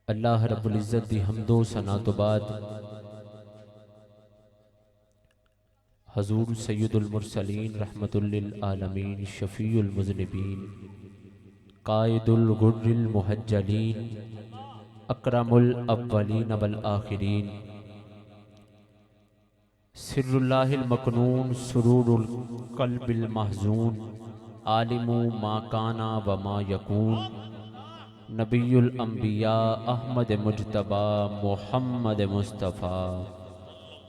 अल्लाह रब्बुल इज़्ज़त दी हम्दो सना तो बाद हजूर सैयदुल मुरसलीन रहमतुल लिल आलमीन शफ़ीउल मुज़निबीन कायदुल गुर्रिल मुहज्जलीन अकरमुल अव्वलीन वल आखिरीन सिर्रुल्लाहिल मकनून सुरूरुल क़ल्बिल महज़ून आलिमु मा काना व मा यकून नबियुल अंबिया अहमद मुज्तबा मुहम्मद मुस्तफ़ा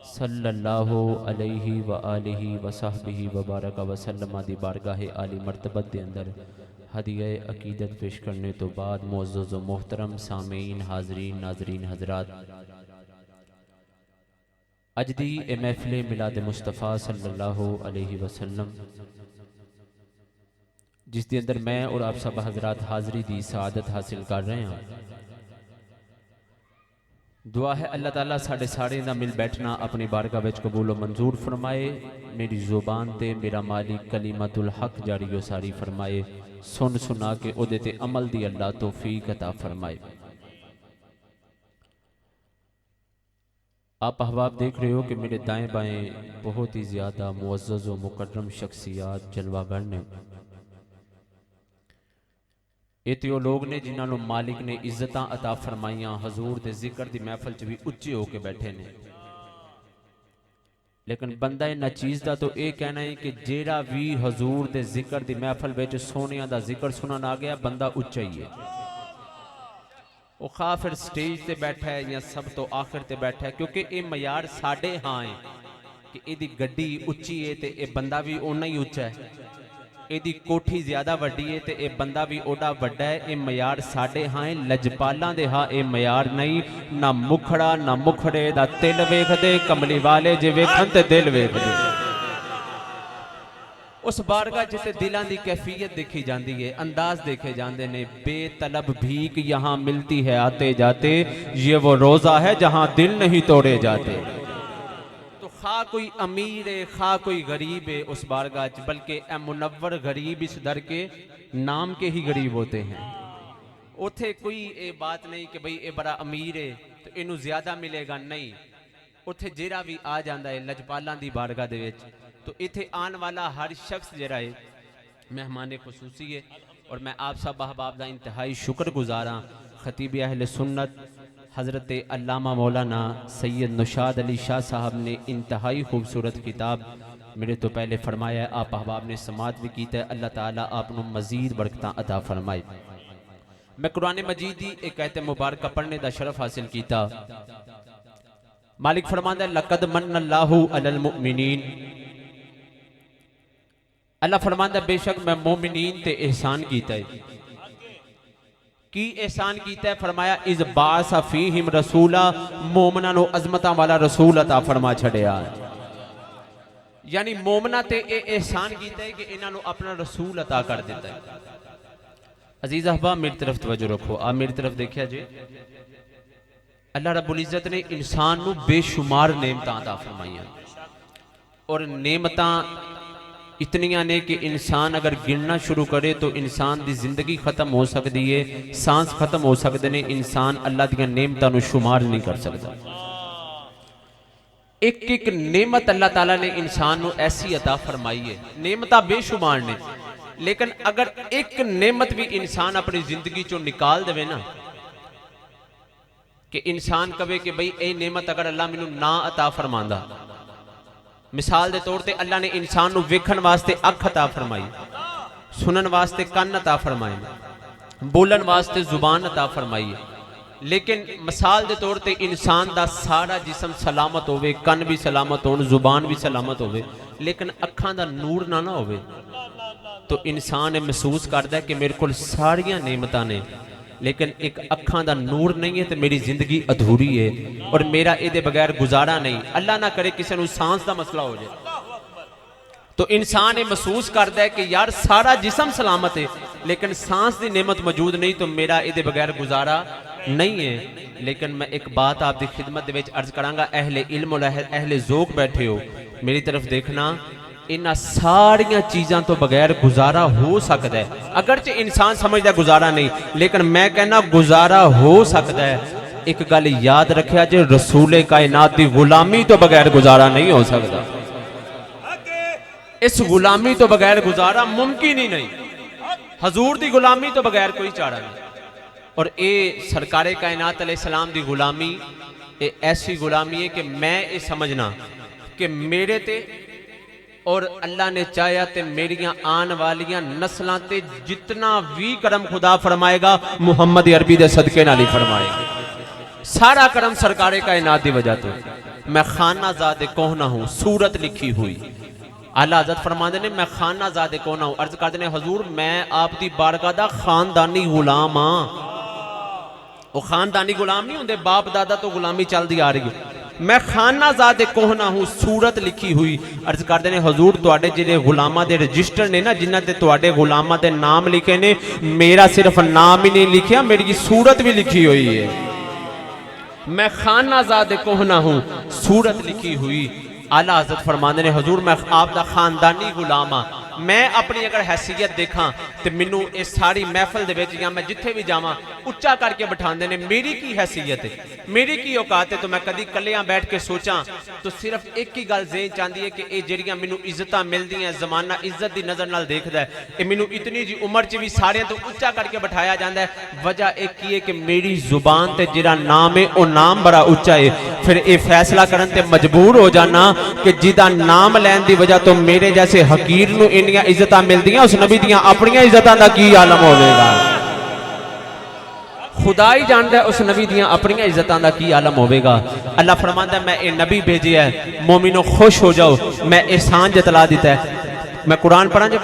सल्लल्लाहु अलैहि व आलिहि व सहबिहि व बारक व सल्लम दी बारगाह आली मरतबत दे अंदर हदिया अकीदत पेश करने तो बाद मुअज़्ज़ज़ व मोहतरम सामीन हाज़रीन नाज़रीन हज़रात, अज दी ए महफिल मिलाद मुस्तफ़ा सल्लल्लाहु अलैहि वसल्लम जिस दे अंदर मैं और आप सब हजरात हाज़री दी सआदत हासिल कर रहे हैं। दुआ है अल्लाह ताला साढ़े सारे दा मिल बैठना अपनी बारगाह विच कबूल व मंजूर फरमाए। मेरी ज़ुबान ते मेरा मालिक कलीमतुल हक जारी व सारी फरमाए। सुन सुना के उहदे ते अमल दी अल्लाह तौफीक अता फरमाए। आप अहबाब देख रहे हो कि मेरे दाएं बाएं बहुत ही ज़्यादा मुअज़्ज़ज़ व मुकर्रम शख्सियात जलवागर ने। ये तो लोग ने जिन्होंने मालिक ने इज्जत अता फरमाइया, हजूर के जिक्र की महफिल च भी उच्चे होकर बैठे ने। लेकिन बंदा इन्ह चीज़ का तो यह कहना है कि जेड़ा भी हजूर के जिक्र की महफिल में सोनिया का जिक्र सुनन आ गया बंदा उच्चा ही है। वो खा फिर स्टेज ते बैठा है या सब तो आखिर ते बैठा है, क्योंकि ये मयार साढ़े हाँ है कि यदी गड्डी उच्ची है तो यह बंदा भी उन्ना ही उच्चा है, यदी कोठी ज्यादा वड्डी है तो यह बंदा भी ओडा वड्डा है। ये मयार साढ़े हाँ है, लजपालों दे हाँ ये मयार नहीं। ना मुखड़ा ना मुखड़े दा तिल वेखदे, कमली वाले जे वेखन ते दिल वेखदे। उस बारगाह जिते दिलों की कैफियत देखी जाती है, अंदाज देखे जाते हैं। बेतलब भीख यहाँ मिलती है आते जाते, ये वो रोजा है जहाँ दिल नहीं तोड़े जाते। तो खा कोई अमीर है खा कोई गरीब है उस बारगाह च, बल्कि मुनव्वर गरीब इस दर के नाम के ही गरीब होते हैं। उथे कोई ये बात नहीं कि भाई ये बड़ा अमीर है तो इनू ज्यादा मिलेगा, नहीं। उथे जेड़ा भी आ जाता है लजपालों की बारगाह दे विच, तो इत्थे आने वाला हर शख्स जरा है मेहमान खुसूसी है। और मैं आप सब अहबाब का इंतहाई शुक्रगुजार हाँ। खतीब अहले सुन्नत हज़रत अल्लामा मौलाना सैयद नौशाद अली शाह साहब ने इंतहाई खूबसूरत किताब मेरे तो पहले फरमाया है, आप अहबाब ने समात भी कीता है। अल्लाह ताला आपको मजीद बरकतां अता फरमाए। मैं कुरान मजीद की एक आयत मुबारक पढ़ने का शरफ हासिल किया। मालिक फरमांदा है लक़द मन्नल्लाहु अलल मुमिनीन, अल्लाह फरमांदा बेशक मैं मोमिनीन ते एहसान कीता है। की एहसान कीता है? फरमाया इस बासा फीहिम रसूला, मोमना नो अजमता वाला रसूल अता फरमा छड़िया। यानी मोमना ते एहसान कीता है कि इन्हां नु अपना रसूल अता कर दिता है। अजीज अहबाब मेरी तरफ तवज्जो रखो, आप मेरी तरफ देखिया जे अल्लाह रब्बुल इज्जत ने इंसान नु बेशुमार नेमतां अता फरमाइयां, और नेमतां इतनियां ने कि इंसान अगर गिनना शुरू करे तो इंसान की जिंदगी खत्म हो सकती है, सांस खत्म हो सकते हैं। इंसान अल्लाह दी नेमतां नु शुमार नहीं कर सकता। एक एक नेमत अल्लाह ताला ने इंसान नु ऐसी अता फरमाई है। नेमतां बेशुमार ने, लेकिन अगर एक नेमत भी इंसान अपनी जिंदगी चो निकाल देवे ना, कि इंसान कहे कि भाई ये नेमत अगर अल्लाह मैनू ना अता फरमांदा, मिसाल के तौर पर अल्लाह ने इंसान को वेखण वास्ते अख अता फरमाई, सुनन वास्ते कन अता फरमाए, बोलन वास्ते जुबान अता फरमाई, लेकिन मिसाल के तौर पर इंसान का सारा जिसम सलामत होवे, कन भी सलामत हो, जुबान भी सलामत होवे, लेकिन अखां का नूर ना ना होवे, तो इंसान महसूस करता है कि मेरे को सारियां नेमतां ने, लेकिन एक अखां का नूर नहीं है तो मेरी जिंदगी अधूरी है और मेरा ये बगैर गुजारा नहीं। अल्लाह ना करे किसी को सांस का मसला हो जाए तो इंसान ये महसूस करता है कि यार सारा जिसम सलामत है लेकिन सांस की नेमत मौजूद नहीं, तो मेरा ये बगैर गुजारा नहीं है। लेकिन मैं एक बात आपकी खिदमत अर्ज करांगा, अहले इल्म और अहले ज़ौक़ बैठे हो, मेरी तरफ देखना। इन्हां सारियां चीज़ां तो बगैर गुजारा हो सकता है। अगरचे इंसान समझदा गुजारा नहीं, लेकिन मैं कहना गुजारा हो सकता है। एक गल याद रखिया जे, रसूले कायनात की गुलामी तो बगैर गुजारा नहीं हो सकता। इस गुलामी तो बगैर गुजारा मुमकिन ही नहीं। हजूर की गुलामी तो बगैर कोई चारा नहीं। और ये सरकारे कायनात अलैहिस्सलाम की गुलामी ये ऐसी गुलामी है कि मैं ये समझना कि मेरे ते और अल्लाह ने चाहा तो मेरिया आने वालियां नस्लों ते जितना भी करम खुदा फरमाएगा मुहम्मद अरबी के सदके नाल ही फरमाएगा। सारा करम सरकारे कायनात की वजह तो। मैं खाना ज़ादे कोहना हूँ, सूरत लिखी हुई। आला हज़रत फरमाते ने मैं खाना ज़ादे कोहना हूँ। अर्ज करते हैं हजूर मैं आपकी बारगाह दा खानदानी गुलाम हाँ। वो खानदानी गुलाम नहीं होंगे, बाप दादा तो गुलामी चलती आ रही है। मैं खाना ज़ादे कोहना हूँ, सूरत लिखी हुई। अर्ज करते हैं हजूर तुहाडे जिहड़े गुलामां दे रजिस्टर ने ना, जिन्हां ते तुहाडे गुलामां दे नाम लिखे ने, मेरा सिर्फ नाम ही नहीं लिखिया, मेरी सूरत भी लिखी हुई है। मैं खाना ज़ादे कोहना हूँ, सूरत लिखी हुई। आला हज़रत फरमाते ने हजूर मैं आपका खानदानी गुलाम हाँ। मैं अपनी अगर हैसियत देखा तो मैनू इस सारी महफिल दे विच या मैं जिथे भी जावां उच्चा करके बिठाते हैं। मेरी की हैसियत है, मेरी की औकात है। तो मैं कभी कलिया बैठ के सोचा तो सिर्फ एक ही गल ज़हन चाहती है कि ये जिहड़ियां मैनू इज्जत मिलती हैं, जमाना इज्जत की नज़र नाल देखदा है, ये मैनू इतनी जी उम्र च भी सारियां तो उच्चा करके बिठाया जाता है। वजह एक ही है कि मेरी जुबान ते जिहड़ा नाम है वह नाम बड़ा उच्चा है। फिर ये फैसला करन ते मजबूर हो जाना कि जिहदा नाम लैन की वजह तो मेरे जैसे हकीर नू इज्जत मिलती, उस नबी दियां अपनियां इज्जतां दा की आलम होगा। खुदा ही जानता है उस नबी दियां अपनियां इज्जतां दा की आलम होगा। अल्लाह फरमाता है मैं ये नबी भेजे है, मोमिनो खुश हो जाओ, मैं एहसान जतला दिता है। मैं कुरान पढ़ा जो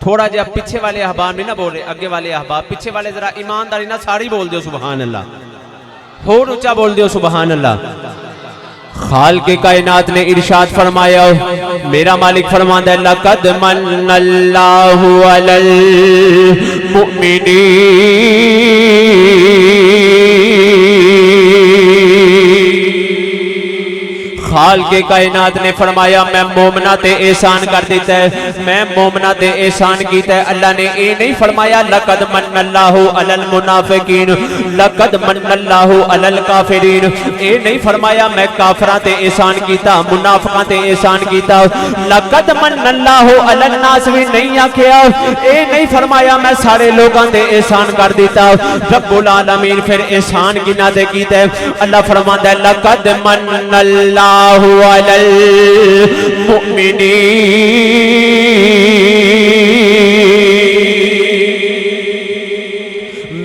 थोड़ा जहा पीछे वाले अहबाब नहीं ना बोल रहे, अगे वाले अहबाब, पीछे वाले जरा ईमानदारी ना सारी बोल दो सुबहान अल्लाह, होर ऊंचा बोल दो सुबहान अल्लाह। खालिक़े कायनात ने इरशाद फरमाया, मेरा मालिक फरमाता है लक़द मन्नल्लाहु अलल मुमिनीन, खालिक़े कायनात ने फरमाया मैं मोमना ते एहसान कर दिता है, मैं मोमना ते एहसान किया है। अल्लाह ने ये नहीं फरमाया लक़द मन्नल्लाहु अलल मुनाफिकीन, लक़द मन्नल्लाहु अलल काफिरीन, ये नहीं फरमाया मैं काफरां ते एहसान किया, मुनाफिकां ते एहसान किया। लक़द मन्नल्लाहु अलल नास भी नहीं आखिया, ये नहीं फरमाया मैं सारे लोगों ते एहसान कर दिता। रब्बुल आलमीन फिर एहसान किना ते कीता है। अल्लाह फरमाता है लक़द मन्नल्लाहु अलल मुमिनीन,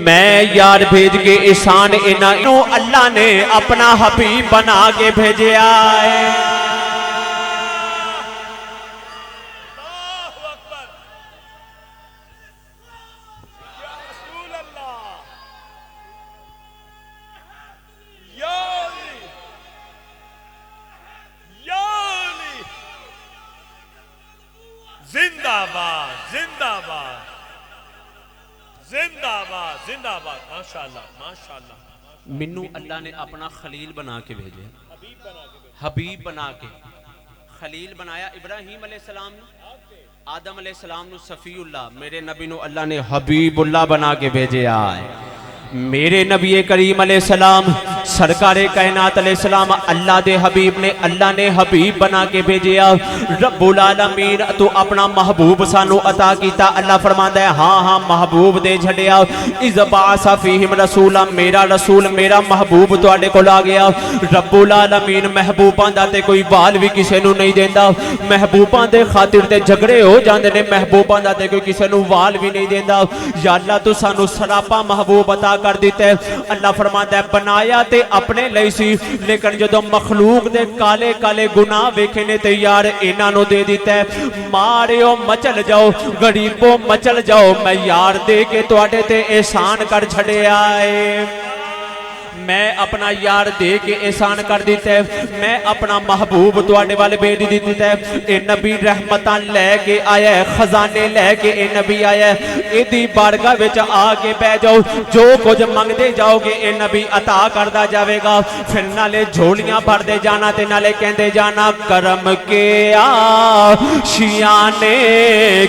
मैं यार भेज के एहसान इन्हों अल्लाह ने अपना हबीब बना के भेजा है। जिंदाबाद जिंदाबाद जिंदाबाद जिंदाबाद, माशाअल्लाह माशाअल्लाह। मिन्नू अल्लाह ने अपना खलील बना के भेजे, हबीब बना के। खलील बनाया इब्राहीम अलैहिस्सलाम ने, आदम अलैहिस्सलाम ने सफ़ीउल्लाह, मेरे नबी ने अल्लाह ने हबीबुल्लाह बना के भेजे आए। मेरे नबी करीम अलैहिस्सलाम सरकारे कायनात अलैहिस्सलाम अल्लाह दे हबीब ने, अल्लाह ने हबीब बना के भेजिया। रब्बुल आलमीन तू अपना महबूब सानू अता कीता। अल्लाह फरमांदा है हाँ हाँ महबूब दे छड़िया। इज़ बाअसा फीहिम रसूला, मेरा रसूल मेरा महबूब तुहाडे कोल आ गया। रब्बुल आलमीन महबूबां दा ते कोई बाल भी किसी नू नहीं देंदा, महबूबां दे खातिर ते झगड़े हो जांदे ने, महबूबां दा ते कोई किसी नू वाल भी नहीं देंदा। या अल्लाह तू सानू सरापा महबूब अता कर दिता है। अल्लाह फरमाता है बनाया ते अपने लिए सी, लेकिन जो मखलूक दे काले काले गुनाह वेखे ने ते यार इन्हां नू दे दिता है। मारियो मचल जाओ, गरीबो मचल जाओ, मैं यार दे के तुहाडे ते एहसान कर छड़िया है। मैं अपना यार दे के एहसान कर दिता है, मैं अपना महबूब तुहाडे वाले भेज दिता है। ए नबी रहमतां लैके आया है, खजाने लैके ए नबी आया है। इहदी बारगाह विच आके बैठ जाओ, जो कुछ मंगते जाओगे ए नबी अता करदा जाएगा। फिर नाले झोलियां भरदे जाना ते नाले कहते जाना करम के आशियाने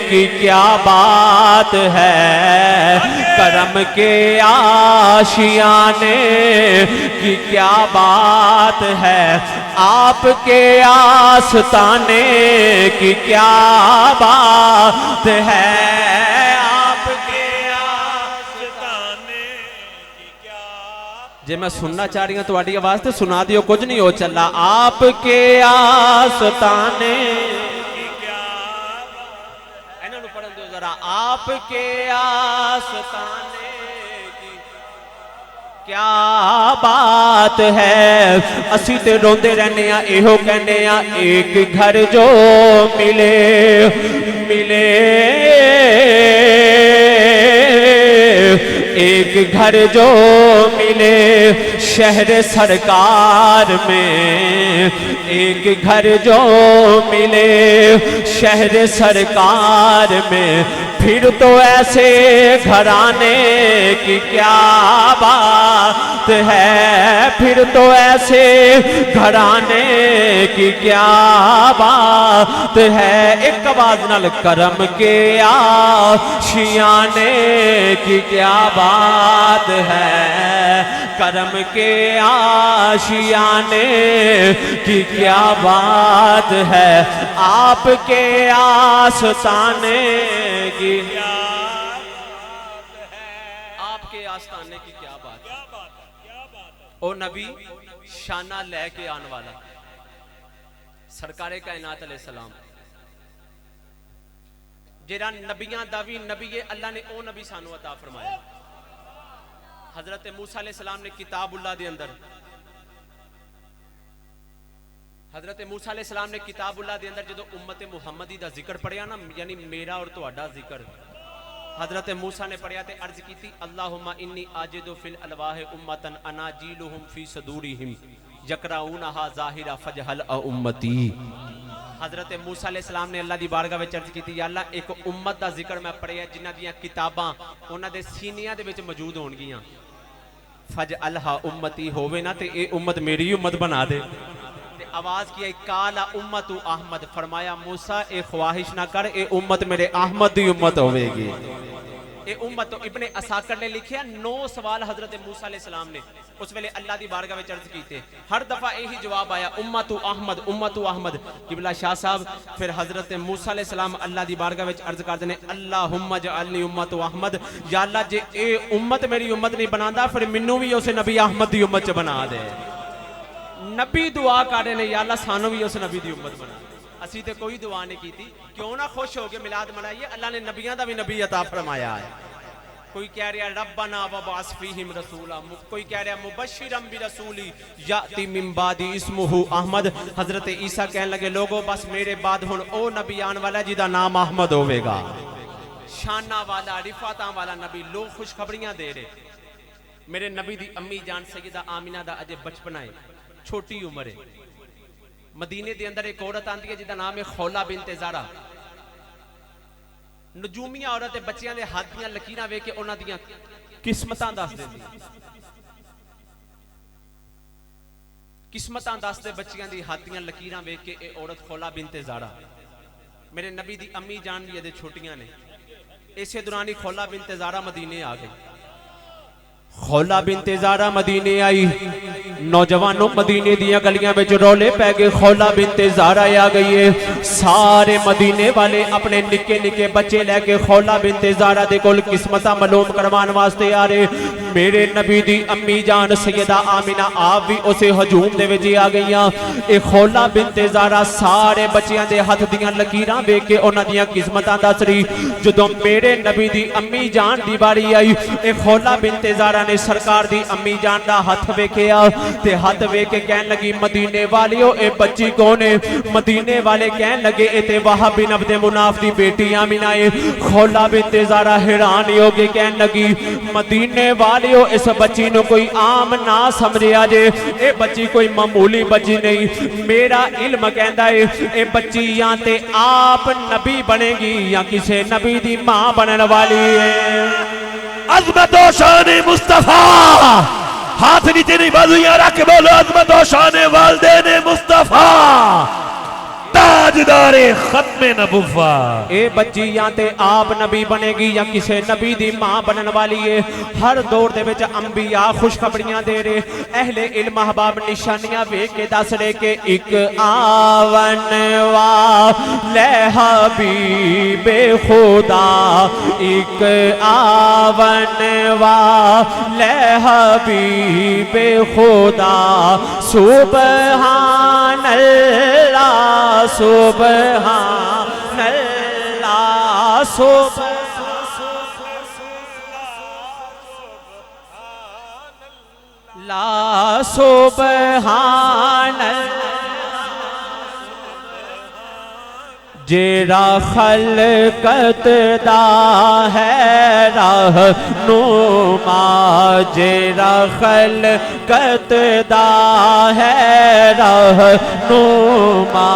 की क्या बात है, करम के आशियाने की क्या बात है, आपके आस्ताने की क्या बात है, आपके आस्ताने की क्या जे मैं सुनना चाह रही हूं तुम्हारी आवाज तो सुना दियो, कुछ नहीं हो चला। आपके आस्ताने की क्या इन्हों पढ़न दो जरा, आपके आस्ताने की क्या बात है। असी ते रोंदे रहने आ, एहो कहने आ, एक घर जो मिले मिले, एक घर जो मिले शहर सरकार में, एक घर जो मिले शहर सरकार में, फिर तो ऐसे घराने की क्या बात है, फिर तो ऐसे घराने की क्या बात है। एक आवाज नाल करम के आशियाने की क्या बात है, करम के आशियाने की क्या बात है, आपके आस्ताने की क्या आपके आस्ताने की क्या बात है। बात है, क्या बात है। ओ नबी शाना लेके आने वाला सरकारे कायनात अलैहिस्सलाम, जेड़ा नबियां दा भी नबी है, अल्लाह ने ओ नबी सानू अता फरमाया। हजरत मूसा अलैहिस्सलाम ने किताबुल्लाह दे अंदर, हजरत मूसा अलैहिस्सलाम ने किताबुल्लाह दे अंदर जो उम्मत मुहम्मदी दा जिक्र पढ़िया ना, यानी मेरा और तुहाडा जिक्र हजरत मूसा ने पढ़िया ते अर्ज की थी, अल्लाहुम्मा इन्नी आजिदु फिल अलवाह उम्मतन अनाजीलुहुम फी सदूरिहिम यकराउनहा ज़ाहिरा फजहल उम्मती। हजरत मूसा अलैहिस्सलाम ने अल्लाह दी बारगाह विच अर्ज की, या अल्लाह एक उम्मत दा जिक्र मैं पढ़िया जिन्हां दियां किताबां उन्हां दे सीनियां दे विच मौजूद होणगियां, फजअलहा उम्मती होवे ना ते ए उम्मत मेरी उम्मत बना दे। आवाज की आई काला उम्मत अहमद, फरमाया मूसा ए ख्वाहिश ना कर, ए उम्मत मेरे अहमद दी उम्मत होवेगी। ए उम्मत तो इब्ने असाकर ने लिखिया 9 सवाल हजरत मूसा अलैहिस्सलाम ने उस वेले अल्लाह दी बारगाह विच अर्ज कीते, हर दफा यही जवाब आया उम्मतु अहमद, उम्मतु अहमद। किबला शाह साहब फिर हजरत मूसा अलैहिस्सलाम अल्लाह दी बारगाह विच अर्ज करदे ने, अल्लाहुम्मा जअलनी उम्मतु अहमद, या अल्लाह जे ए उम्मत मेरी उम्मत नहीं बनांदा फिर मैनू भी उस नबी अहमद दी उम्मत च बना दे। नबी दुआ कर रहे ने, या अल्लाह सानू भी उस नबी दी उम्मत बना। असी ते कोई दुआ नहीं की थी, क्यों ना खुश हो के मिलाद मनाइए, अल्लाह ने नबियां दा भी नबी अता फरमाया है। कोई कह रहा रब्बना वबास फीहिम रसूला, कोई कह रहा मुबश्शिरम बिरसूली याती मिन बादी इस्मुहु अहमद। हजरत ईसा कहने लगे, लोगों बस मेरे बाद हुण ओ नबी आने वाला जिदा नाम अहमद होवेगा, शाना वाला रिफाता वाला नबी। लोग खुशखबरियां दे रहे, मेरे नबी दी अम्मी जान सैयदा आमिना दा अजे बचपना है, छोटी उम्र है। मदीने दे अंदर एक औरत आंदी है जिदा नाम है खौला बिनते ज़ारा। नजूमिया औरत बच्चियां दे हाथ दियां लकीरां वेख के उन्हां दियां किस्मतां दस देंदी, किस्मतां दस दे बच्चियां दी हाथ दियां लकीरां वेख के ए औरत खौला बिनते ज़ारा मेरे नबी दी अम्मी जान भी अदे छोटियां ने। इसे दौरान ही खौला बिनते ज़ारा मदीने आ गई। खौला बिनते ज़ारा मदीने आई, नौजवानों मदीने दियां गलियां में रौले पै गए, खौला बिनते ज़ारा आ गई है। सारे मदीने वाले अपने निक्के निक्के बच्चे लैके खौला बिनते ज़ारा दे कोल किस्मतां मालूम करवाने वास्ते आ रहे। मेरे नबी दी अम्मी जान सैयदा आमिना आप भी उसे हजूम दे विच आ गईयां। ए खौला बिनते ज़ारा सारे बच्चियां दे हथ दियां लकीरां वेख के उन्हां दियां किस्मतां दस रही। जदों मेरे नबी दी अम्मी जान दी बारी आई, ए खौला बिनते ज़ारा ने सरकार दी अम्मी जान दा हथ वेखिया ते हथ वेख के कहन लगी, मदीने वालियो ए बच्ची कौन है? मदीने वाले कहन लगे ए ते वहाब बिन अब्द मुनाफ दी बेटी आमिना है। खौला बिनते ज़ारा हैरान हो के कहन लगी, मदीने वाले वालियो इस बच्ची नु कोई आम ना समझिया जे, ये बच्ची कोई मामूली बच्ची नहीं। मेरा इल्म कहता है ये बच्ची या ते आप नबी बनेगी या किसी नबी दी मां बनने वाली है। अज़मत और शान मुस्तफा, हाथ नीचे नहीं बाजुयां रख के बोलो अज़मत और शान वालिदैन मुस्तफा, ताजदारे खत्मे नबुव्वा। ए बच्ची या ते आप नबी बनेगी या किसी नबी दी मां बनने वाली है। हर दौर दे विच अंबिया खुशखबरियां दे रहे, अहले इल्म अहबाब निशानियां वेख के दस रहे कि एक आवन वाले हबीबे खुदा, एक आवन वाले हबीबे खुदा, सुबहान अल्लाह सुबहान अल्लाह सुबहान जेरा खलकत दा है रहनुमा, जेरा खलकत दा है रहनुमा,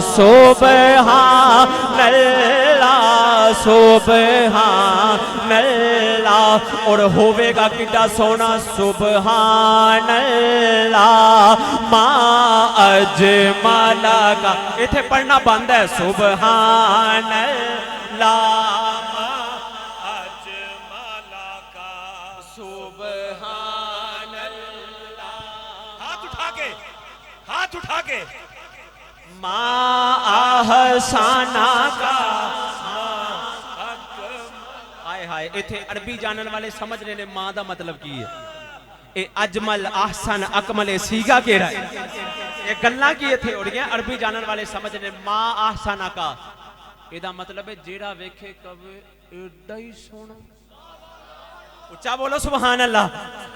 सुबहान अल्लाह सुबहान अल्लाह। और होवेगा कितना सोना सुबहान अल्लाह, मां अजमला का इथे पढ़ना बंद है। सुबहान अल्लाह अजमला का, सुबहान अल्लाह, हाथ उठा के, हाथ उठा के, मां आहसाना का। हाय हाय, इथे अरबी जानने वाले समझ रहे ने मां का मतलब की है। ए अजमल आहसन अकमल ए सीगा केड़ा है, ये गल्लां की इथे हो रही अरबी जानने वाले समझ रहे मां आहसन का एदा मतलब है जेड़ा वेखे कवे एडा ही सोना। उच्चा बोलो सुबहान अल्लाह,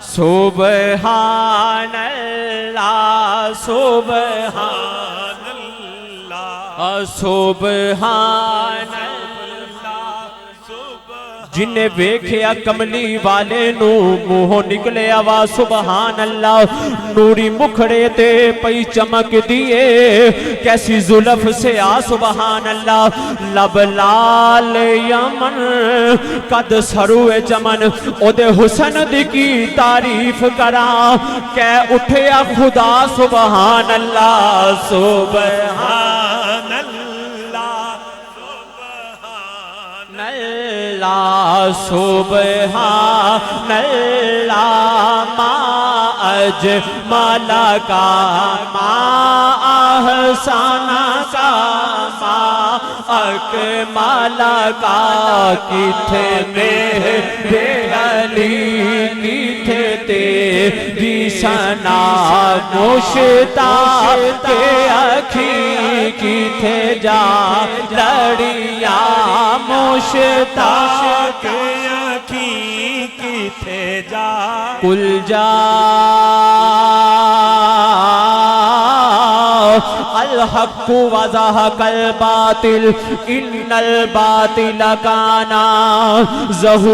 सुबहान अल्लाह सुबहान अल्लाह सुबहान अल्लाह। जिन्हें वेख्या कमली वाले नू मुंहों निकले आवाज सुबहान अल्लाह। नूरी मुखड़े ते पई चमक दिए कैसी जुल्फ से आ सुबहान अल्लाह। लब लाल यमन कद सरुए चमन, ओदे हुसन दी की तारीफ करा कै उठया खुदा सुबहान अल्लाह सुबहान अल्लाह सुबहान अल्लाह। मां अजमला का, मां आहसाना का, मां अकमला का। किथे मेरे अली किथे तेरी सना, मुश्ताक के अखी किथे जा लड़िया, मुश्ताक के अखी किथे जा, कुल जा अल हक वज़हकल बातिल इन्नल बातिल काना ज़हूका।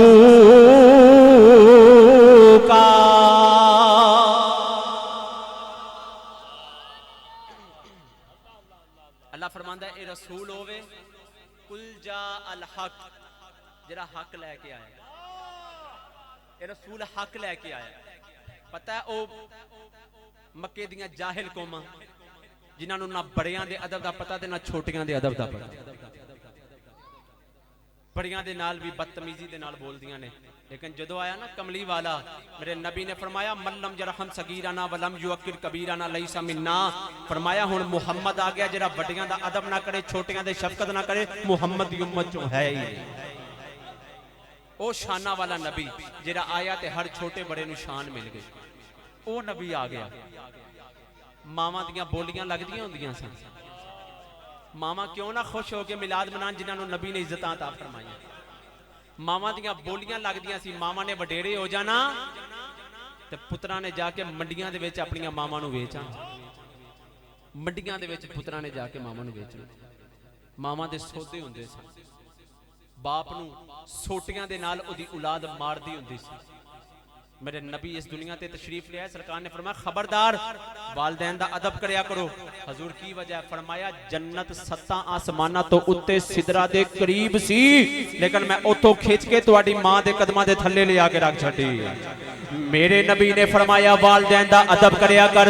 अल्लाह फरमांदा है ए रसूल होवे कुल जा अल हक, जरा हक लेके आया, ए रसूल हक लेके आया। पता है ओ मक्के दियां जाहिल कौमां जिन्होंने ना बड़ियां दे अदब दा पता ते ना छोटियां दे अदब दा पता, बड़ियां दे नाल भी बदतमीजी दे नाल बोलदियां ने। लेकिन जदों आया ना कमली वाला, मेरे नबी ने फरमाया मल्लम यरहम सगीराना वलम युअक्किर कबीराना लैसा मिन्ना। फरमाया हुण मुहम्मद आ गया जरा बड़ियां दा अदब ना करे, छोटियां दे शफकत ना करे, मुहम्मद दी उम्मत चों है ही नहीं। ओ शाना वाला नबी जरा आया ते हर छोटे बड़े नूं शान मिल गई। ओ नबी आ गया, मावां दियां बोलियां लगदियां हुंदियां सन। मावां क्यों ना खुश हो के मिलाद मनान जिन्हां नूं नबी ने इज्जतां अता फरमाईयां। मावां दियां बोलियां लगदियां सी, मावां ने वडेरे हो जाना ते पुत्रां ने जाके मंडियां दे विच अपणियां मावां नूं वेचण, मंडियां दे विच पुत्रां ने जाके मावां नूं वेचण। मावां दे सौदे हुंदे सन, बाप नूं सोटियां दे नाल ओदी औलाद मारदी हुंदी सी। मेरे नबी इस दुनिया ते तशरीफ ले आए, सरकार ने फरमाया खबरदार वालदैन दा अदब करया करो। हजूर की वजह? फरमाया जन्नत 7 आसमाना तो उत्ते सिदरा दे करीब सी, लेकिन मैं उतों खिंच के तुहाडी मां दे कदमां दे थल्ले ले आके रख छड्डी। मेरे नबी ने फरमाया वालदैन दा अदब करया कर,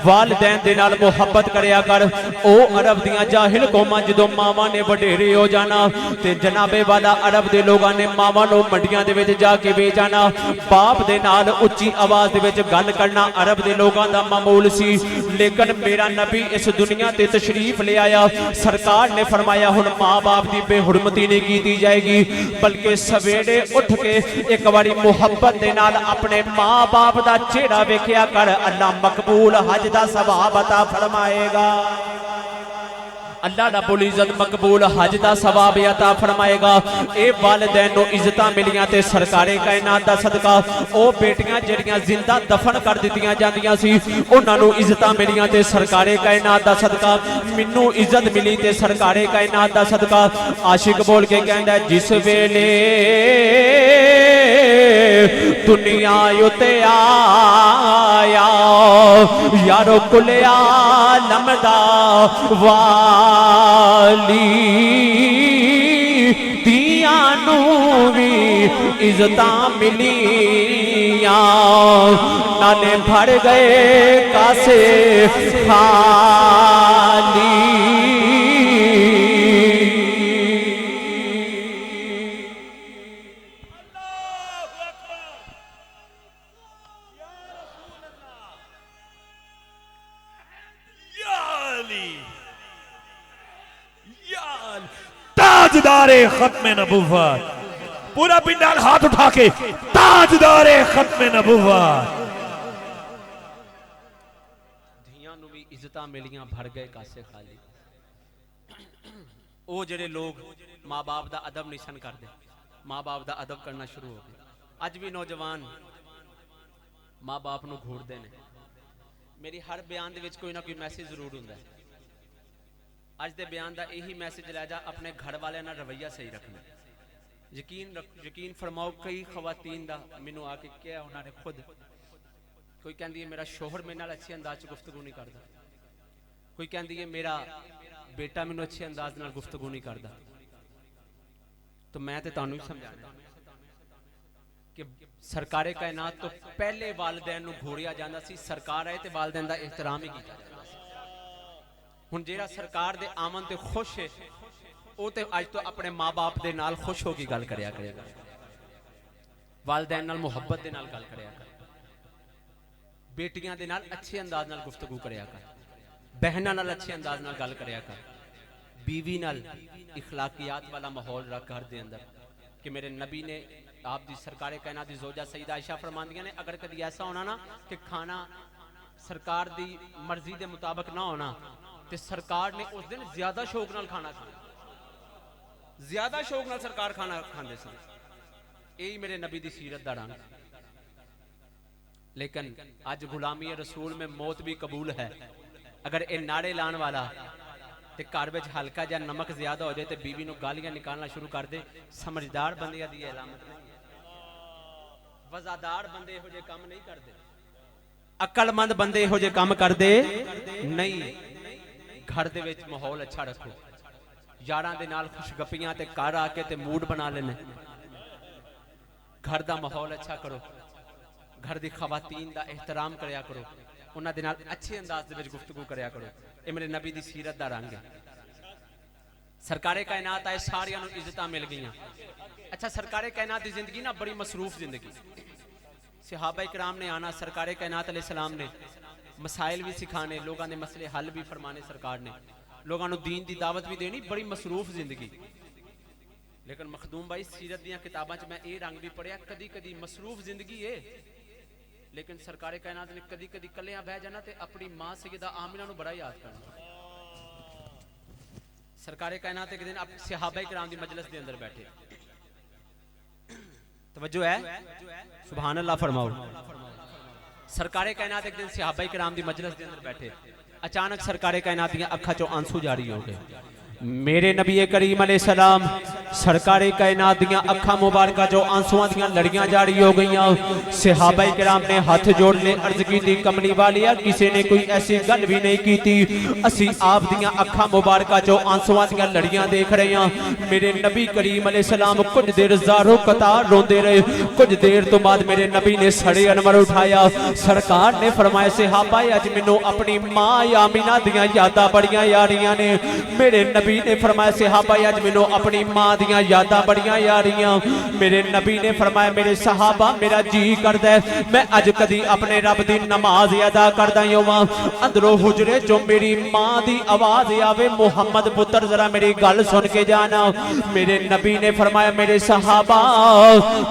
वालदैन दे नाल मुहब्बत करया कर। ओ अरब दियां जाहिल कौमां जदों मावां ने वडेरे हो जाना ते जनाबे वाला अरब दे लोगां ने मावां नूं मंडियां दे विच जाके वे जाना, बाप दे नाल उच्ची आवाज दे विच गल करना अरब दे लोगां दा मामूल सी। लेकिन मेरा नबी इस दुनिया ते तशरीफ ले आया, सरकार ने फरमाया हुण मां बाप दी बेहुरमती नहीं कीती जाएगी, बल्कि सवेरे उठ के एक बारी मुहब्बत दे नाल अपने मां बाप दा चेहरा वेख्या कर, अल्लाह मकबूल हज दा सवाब अता फरमाएगा। अल्लाह रब्बुल इज्जत मकबूल हज दा सवाब अता फरमाएगा। ए वालिदैन नूं इज्जतां मिलियां ते सरकारे कायनात दा सदका, ओ बेटियां जिहड़ियां जिंदा दफन कर दित्तियां जांदियां सी उन्हां नूं इज्जतां मिलियां ते सरकारे कायनात दा सदका, मैनूं इज्जत मिली ते सरकारे कायनात दा सदका। आशिक बोल के कहंदा जिस वेले दुनिया उते आया यारो कुल आलम दा वाली, दियां नूं भी इज्जतां मिलियां, नाले भर गए कासे खाली। ताजदारे खत्म नबुव्वत, पूरा पिंडाल हाथ उठा के ताजदारे खत्म नबुव्वत। धियां नूं भी इज्जतां मिलियां भर गए कासे खाली। ओ जेड़े लोग माँ बाप दा अदब नहीं सन करदे, माँ बाप दा अदब करना शुरू हो गए। अज भी नौजवान माँ बाप नूं घूरदे ने। मेरी हर बयान दे विच कोई ना कोई मैसेज जरूर हुंदा है। अज दे बयान दा यही मैसेज लै जा, अपने घर वाले नाल रवैया सही रखना। यकीन फरमाओ कई खवातीन दा मैनूं आके क्या उन्होंने खुद, कोई कहती है मेरा शोहर मेरे नाल अच्छे अंदाज च गुफ्तगू नहीं करता, कोई कहती है मेरा बेटा मैनूं अच्छे अंदाज नाल गुफ्तगू नहीं करता। तो मैं तो तुहानूं ही समझाना कि सरकारे कायनात तो पहले वालदैन नूं घोड़िया जांदा सी, सरकार आए तो वालदैन दा एहतराम ही कीता जांदा सी। हुण जेड़ा सरकार दे आमन ते खुश है, वो तो अज तो अपने माँ बाप दे नाल खुश होकर गल करया करेगा, वालदैन नाल मुहब्बत दे नाल गल करया कर, बेटियां दे नाल अच्छे अंदाज नाल गुफ्तगू करया कर, बहनां नाल अच्छे अंदाज नाल गल करया कर, बीवी नाल इखलाकियात वाला माहौल रख घर दे अंदर। कि मेरे नबी ने आप दी सरकारे कायनात दी ज़ौजा सईदा आयशा फरमांदियां ने, अगर कभी ऐसा होना ना कि खाना सरकार दी मर्जी दे मुताबिक ना होना, तो सरकार ने उस दिन ज्यादा शौक नाल खाना खाना, ज्यादा शौक नाल सरकार खाना खांदे सन। यही मेरे नबी दी सीरत दा रंग। लेकिन अज गुलामी रसूल में मौत भी कबूल है। अगर ये नारे लाने वाला ते घर विच हल्का जा नमक ज्यादा हो जाए तो बीवी नूं गालियां निकालना शुरू कर दे, समझदार बंदियां दी अलामत नहीं है। वजादार बंदे इहो जिहे काम नहीं करते, अकलमंद बंदे इहो जिहे काम करते नहीं। घर दे विच माहौल अच्छा रखो, यारां दे नाल खुशगप्पियां ते घर आके ते मूड बना लेने, घर दा माहौल अच्छा करो, घर दी खवातीन दा एहतराम करया करो, उन्हां दे नाल अच्छे अंदाज दे विच गुफ्तगू करया करो। ये मेरे नबी दी सीरत दा रंग है। सरकारे कायनात आए, सारियां नूं इज्जतां मिल गईयां। अच्छा, सरकारे कायनात दी जिंदगी ना बड़ी मसरूफ जिंदगी। सहाबा इकराम ने आना, सरकारे कायनात अलैहिस्सलाम ने मसाइल भी सिखाने, लोगों ने मसले हल भी फरमाने, सरकार ने लोगों को दीन की दावत भी देनी, बड़ी मसरूफ जिंदगी। लेकिन मखदूम भाई सीरत दी किताबां च मैं ये रंग भी पढ़िया, कदी कदी मसरूफ जिंदगी है, लेकिन सरकारे कायनात ने कदी कदी कलियां बह जाना ते अपनी मां सैयदा आमिना नूं बड़ा याद करना। सरकारे कायनात एक दिन सहाबा इकराम दी मजलिस दे अंदर बैठे, तवज्जो है, सुभान अल्लाह फरमाओ। सरकारे कायनात एक दिन सहाबा इकराम दी मजलिस दे अंदर बैठे, अचानक सरकारे कायनात दी अखां चों आंसू जारी हो गए। मेरे नबी करीम अलैहिस्सलाम सरकारे कायनात दियां अखां मुबारक जो आंसुआं दियां लड़ियां जारी हो गईयां। सहाबा किराम ने हाथ जोड़ ले अर्ज की कमली वालिया किसी ने कोई ऐसी गल भी नहीं की थी। असी आप दियां अखां मुबारक जो आंसुआं दियां लड़ियां देख रहे हैं। मेरे नबी करीम अलैहिस्सलाम कुछ देर ज़ारो कतार रोंदे रहे। कुछ देर तो बाद मेरे नबी ने सड़े अनवर उठाया। सरकार ने फरमाया सहाबा अज मैनू अपनी मां आमिना दियां यादां बड़ियां यारियां ने। मेरे नबी ने फरमाया सहाबा अज मैनू अपनी मां दियां यादां बड़ियां यारियां। मेरे नबी ने फरमाया मेरे सहाबा मेरा जी करदा है मैं अज कदी अपने रब दी नमाज अदा करदा होवां। अंदरों हुजरे जो मेरी मां दी आवाज आवे मुहम्मद पुत्र जरा मेरी गल सुन के जाना। मेरे नबी ने फरमाया मेरे सहाबा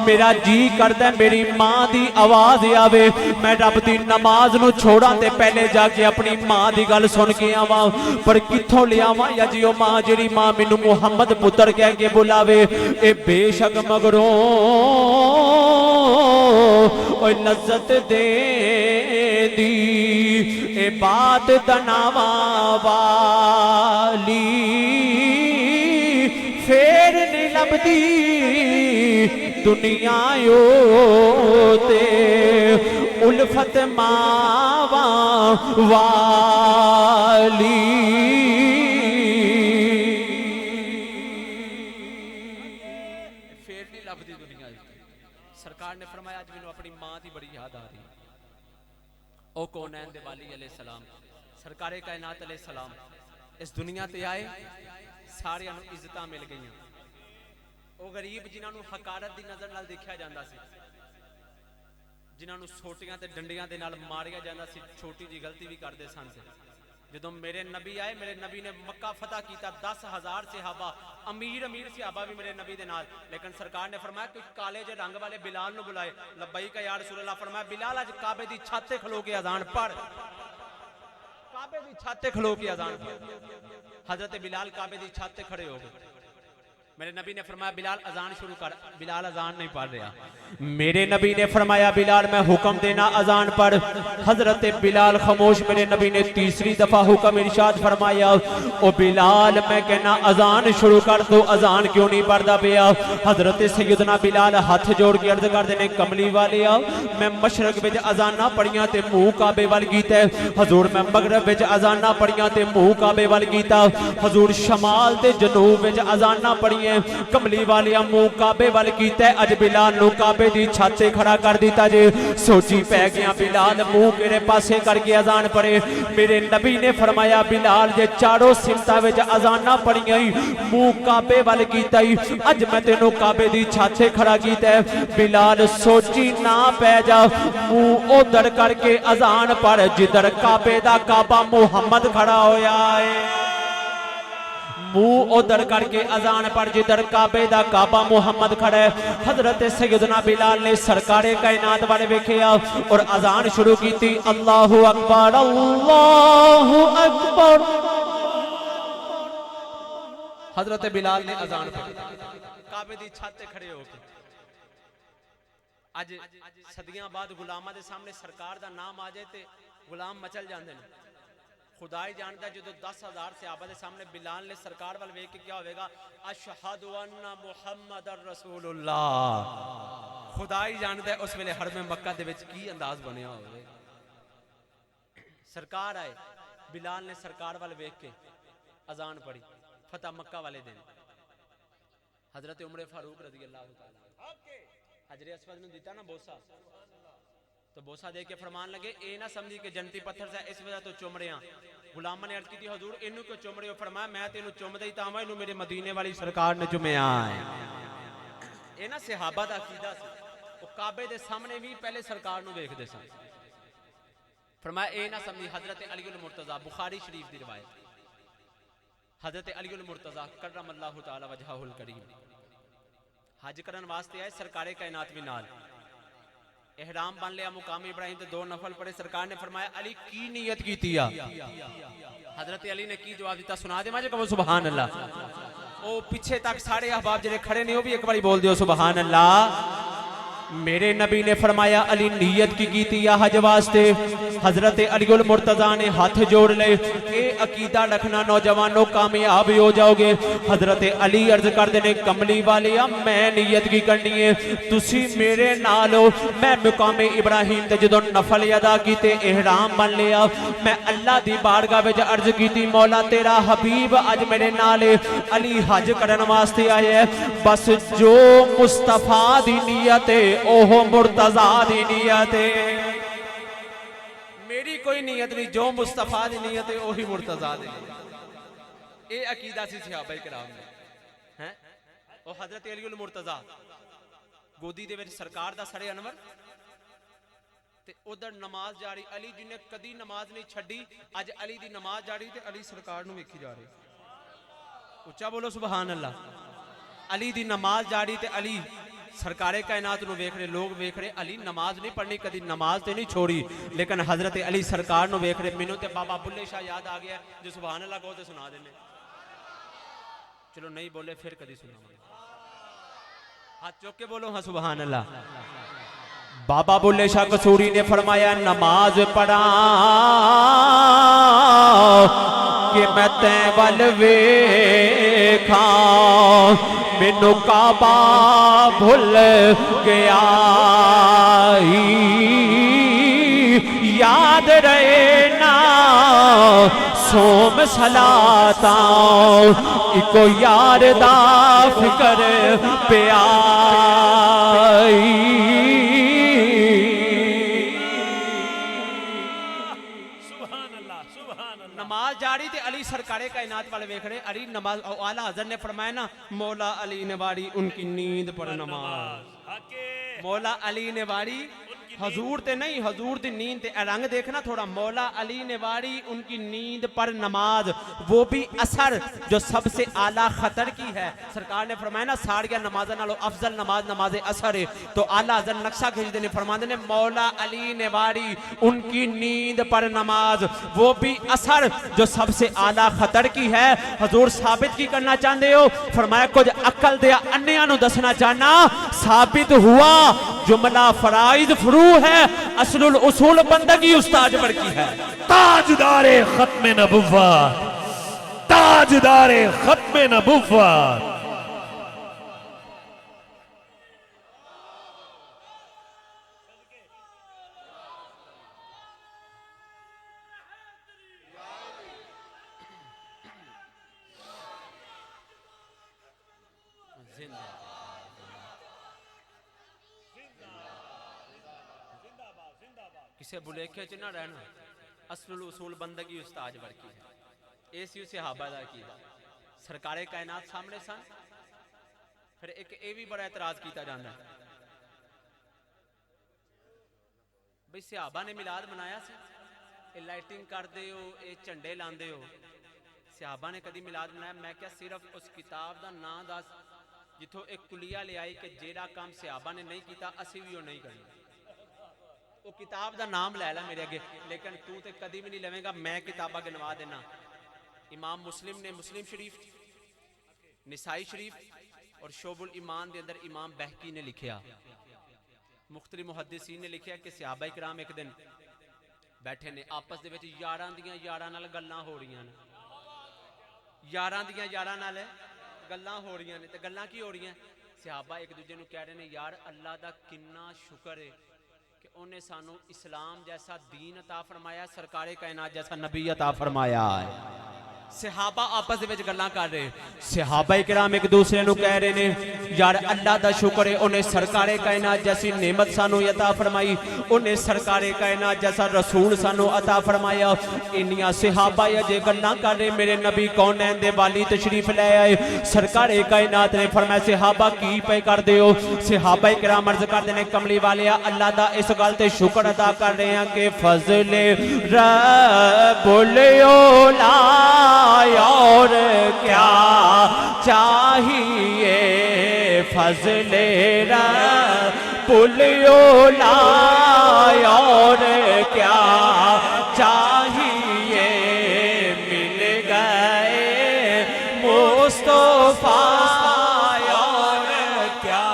मेरा जी करदा है मेरी मां दी आवाज आवे मैं रब दी नमाज नू छोड़ा ते पहले जाके अपनी मां दी गल सुन के आवां। पर कित्थों लियावां या जी ओ मां जेड़ी मां मैनू मुहम्मद पुत्र कह के बुलावे। ए बेशक मगरों ओए लज्जत दे दी ए बात तनावा वाली फेर नहीं लभदी दुनिया ते उल्फत मावा वाली। फेर नहीं लभदी दुनिया। सरकार ने फरमाया अज मैनू अपनी मां की बड़ी याद आ रही। ओ कौनैन दे वाली अलैहिस्सलाम सरकारे कायनात अलैहिस्सलाम इस दुनिया ते आए सारियां नूं इज्जतां मिल गईयां। ओ गरीब जिन्हां नूं हकारत दी नज़र नाल देखिया जांदा सी जिन्हां नूं सोटियां ते डंडियां दे नाल मारिया जांदा सी छोटी जी गलती भी करदे सन। जदों मेरे नबी आए मेरे नबी ने मक्का फतह किया 10,000 सहाबा अमीर सहाबा भी मेरे नबी दे नाल। लेकिन सरकार ने फरमाया कोई काले जे रंग वाले बिलाल नूं बुलाए। लब्बैक या रसूल अल्लाह फरमाया बिलाल अज काबे दी छत ते खलो के अजान पढ़। काबे दी छत ते खलो के अजान पढ़। हजरत बिलाल काबे दी छत ते खड़े हो गए। मेरे नबी ने फरमाया बिलाल अजान शुरू कर। बिलाल अजान नहीं पढ़ रहा। मेरे नबी ने फरमाया बिलाल मैं हुक्म देना अजान पढ़। हजरत बिलाल खामोश। मेरे नबी ने तीसरी दफा हुक्म इरशाद फरमाया ओ बिलाल मैं कहना अजान शुरू कर दो। अजान क्यों नहीं पढ़दा पिया। हजरत सैयदना बिलाल हाथ जोड़ के अर्ज करते ने कमली वाले मैं मशरक विच अजाना पढ़ियां ते मुंह काबे वाल कीता। हजूर मैं मगरब विच अजाना पढ़ियां ते मुंह काबे वाल कीता। हजूर शमाल ते जनूब विच अजाना पढ़ियां कमली वालिया मुंह काबे वाल कीता। अज बिलाल नूं काबे दी छत ते खड़ा कर दिता जे। सोची पै गया बिलाल मुंह केड़े पासे करके अजान पढ़े। मेरे नबी ने फरमाया बिलाल जे चारों सिमतां विच अजाना पढ़ियां मुंह काबे वाल कीता अज मैं तेनों काबे दी छत ते खड़ा कीता। बिलाल सोची ना पै जा मुंह उधर करके अजान पढ़ जिधर काबे दा काबा मुहम्मद खड़ा होया है। मुंह उधर करके अजान पढ़ जिधर काबे दा काबा मुहम्मद खड़ा है। हजरत सैयदना बिलाल ने सरकारे कायनात वाले वेखिया और अजान शुरू की। अल्लाहु अकबर अल्लाहु अकबर। हजरत बिलाल ने अजान पढ़ी काबे दी छत ते खड़े होके। अज सदियां बाद गुलामां दे सामने सरकार दा नाम आ जाए ते गुलाम मचल जांदे ने। खुदा ही जानता है जो 10,000 सहाबा के सामने बिलाल ने सरकार वाल वेख के क्या होगा अशहदु अन्ना मुहम्मदर रसूलुल्लाह। खुदा ही जानता है उस वेले हरमे मक्का दे विच की अंदाज बनया होवे। सरकार आए बिलाल ने सरकार वाल वेख के अजान पढ़ी। फतह मक्का वाले दिन हजरत उमर फारूक रज़ी अल्लाह तआला हजरे अस्वद ने दिता ना बोसा तो बोसा दे के फरमान लगे ए ना समझी कि जनती पत्थर से इस वजह तो चुम रहे। गुलामा ने अर्ज की हजूर इनू क्यों चुम रहे हो। फरमाया मैं तेनू चुमदा ही तां इनू मेरे मदीने वाली सरकार ने चुमया है। ए ना सहाबा दा अकीदा सी वो काबे दे सामने भी पहले सरकार नू वेखदे सन। फरमाया ए ना समझी हजरत अली उल मुर्तजा बुखारी शरीफ दी रिवायत। हजरत अली उल मुर्तजा करमल्लाहु तआला वजहुल करीम हज करन वास्ते आए। सरकारे कायनात भी नाल एहराम बन लिया मुकाम इब्राहिम ते 2 नफल पढ़े। सरकार ने फरमाया अली की नीयत की तिया। हजरत अली ने की जवाब दिता सुना दे माजे कहो सुभान अल्लाह। ओ पीछे तक सारे अहबाब जेडे खड़े ने ओ भी एक बारी बोल दियो सुभान अल्लाह। मेरे नबी ने फरमाया अली नीयत की थी या हज वास्ते। हजरत अलीउल मुर्तजा ने हाथ जोड़ ले, ए अकीदा रखना नौजवानों कामयाब हो जाओगे। हजरत अली अर्ज कर देने कमली वाले मैं नीयत की करनी है, तुसी मेरे नाल हो। मैं मुकामे इब्राहिम ते जदों नफल अदा कीते एहराम बन लिया, मैं अल्लाह दी बारगाह विच अर्ज की मौला तेरा हबीब अज मेरे नाल अली हज करन वास्ते आया है, बस जो मुस्तफा दी नीयत है ओह मुर्तजा दी नीयत है। मेरी कोई नीयत नहीं, जो मुस्तफा दी नीयत है ओही मुर्तजा दी। ये अकीदा सी सहाबा किराम ने हैं। और हजरत अलीउल मुर्तजा गोदी दे विच सरकार दा सरे अनवर ते उधर नमाज जारी, अली जी ने कदी नमाज नहीं छड्डी, अज अली दी नमाज जारी ते अली सरकार नूं वेखी जा रही। उच्चा बोलो सुभान अल्लाह। अली दी नमाज जारी ते अली सरकारे कायनात नूं वेख रहे, लोग वेख रहे। अली नमाज नहीं पढ़नी, कदी नमाज ते नहीं छोड़ी, लेकिन हजरत अली सरकार नूं वेख रहे। मैनूं ते बाबा बुल्ले शाह याद आ गया, जो सुभान अल्लाह कहो तो सुना देने। चलो नहीं बोले फिर कदी सुनावांगे, हाथ चुक के बोलो हाँ सुभान अल्लाह। बाबा बुल्ले शाह कसूरी ने फरमाया नमाज पढ़ा कि मैं तै वल वेखा, मैनू काबा भुल गया, याद रहे ना सोम सलाता, इको यार दा फिकर पिया। नमाज जारी ते अली सरकारे कायनात वाले वेख रहे। अली नमाज आला हज़रत ने फरमाया ना मौला अली ने वारी उनकी नींद पर नमाज। मौला अली ने वारी हजूर ते नहीं, हजूर दी नींद ते रंग देखना थोड़ा। मौला अली ने वारी उनकी नींद पर नमाज, वो भी असर जो सबसे आला खतर की है। सरकार ने फरमाया ना सारिया नमाज़ नालों अफजल नमाज नमाज असर है, तो आला हज़रत नक्शा खींचते ने फरमाते ने मौला अली ने वारी उनकी नींद पर नमाज, वो भी असर जो सबसे आला खतर की है। हजूर साबित की करना चाहते हो? फरमाया कुछ अकल दे अन्नियां नूं दसना चाहना, साबित हुआ जुमला फराइज फरू है, असलुल उसूल बंदगी उस्ताद पर की है। ताजदारे खत्मे नबुव्वत, ताजदारे खत्मे नबुव्वत। किसे बुलेखे च ना रहना, असलुल उसूल बंदगी उस्ताद वर्की है। ऐसी सहाबा दा कीदा सरकारे कायनात सामने सन। फिर एक ये भी बड़ा एतराज किया जाता है भाई सहाबा ने मिलाद मनाया सी, ये लाइटिंग करते हो, ये झंडे लाते हो, सहाबा ने कभी मिलाद मनाया? मैं क्या सिर्फ उस किताब का नाम दस जिथों एक कुलिया ले आई कि जेड़ा काम सहाबा ने नहीं किया असी भी वो नहीं करना। वो किताब का नाम लै ला मेरे अगे, लेकिन तू तो कभी भी नहीं लवेगा। मैं किताबा गिनवा देना। इमाम मुस्लिम ने मुस्लिम शरीफ, निसाई शरीफ और शोबुल ईमान के अंदर इमाम बहकी ने लिखा, मुख्तलिफ मुहद्दिसीन ने लिखा कि सहाबा इकराम एक दिन बैठे ने आपस दे विच यारां दियां यारां नाल गल्लां हो रही ने, यारां दियां यारां नाल गल्लां हो रही ने। ते गल्लां की हो रही? सहाबा एक दूजे नूं कह रहे ने यार अल्लाह दा किन्ना शुक्र है कि उन्हें सानू इस्लाम जैसा दीन अता फरमाया, सरकारे कायनात जैसा नबी अता फरमाया है। सहाबा आपस दे विच गल्लां कर रहे, सहाबा इकराम एक दूसरे नूं कह रहे ने यार अल्लाह दा शुक्र है उन्हें सरकारे कायनात जैसी नेमत सानू अता फरमाई, उन्हें सरकारे कायनात जैसा रसूल सानू अता फरमाया। इन्नियां सहाबा अजे गल्लां कर रहे, मेरे नबी कौनैन दे वाली तशरीफ ले आए। सरकारे कायनात ने फरमाया सहाबा की पे कर दे हो? सहाबा इकराम अर्ज करदे ने कमली वालिया अल्लाह दा इस गल ते शुक्र अदा कर रहे हैं कि फजले रब्बुल औला और क्या चाहिए, फजले रब्बुल औला और क्या चाहिए, मिल गए मुस्तफा और क्या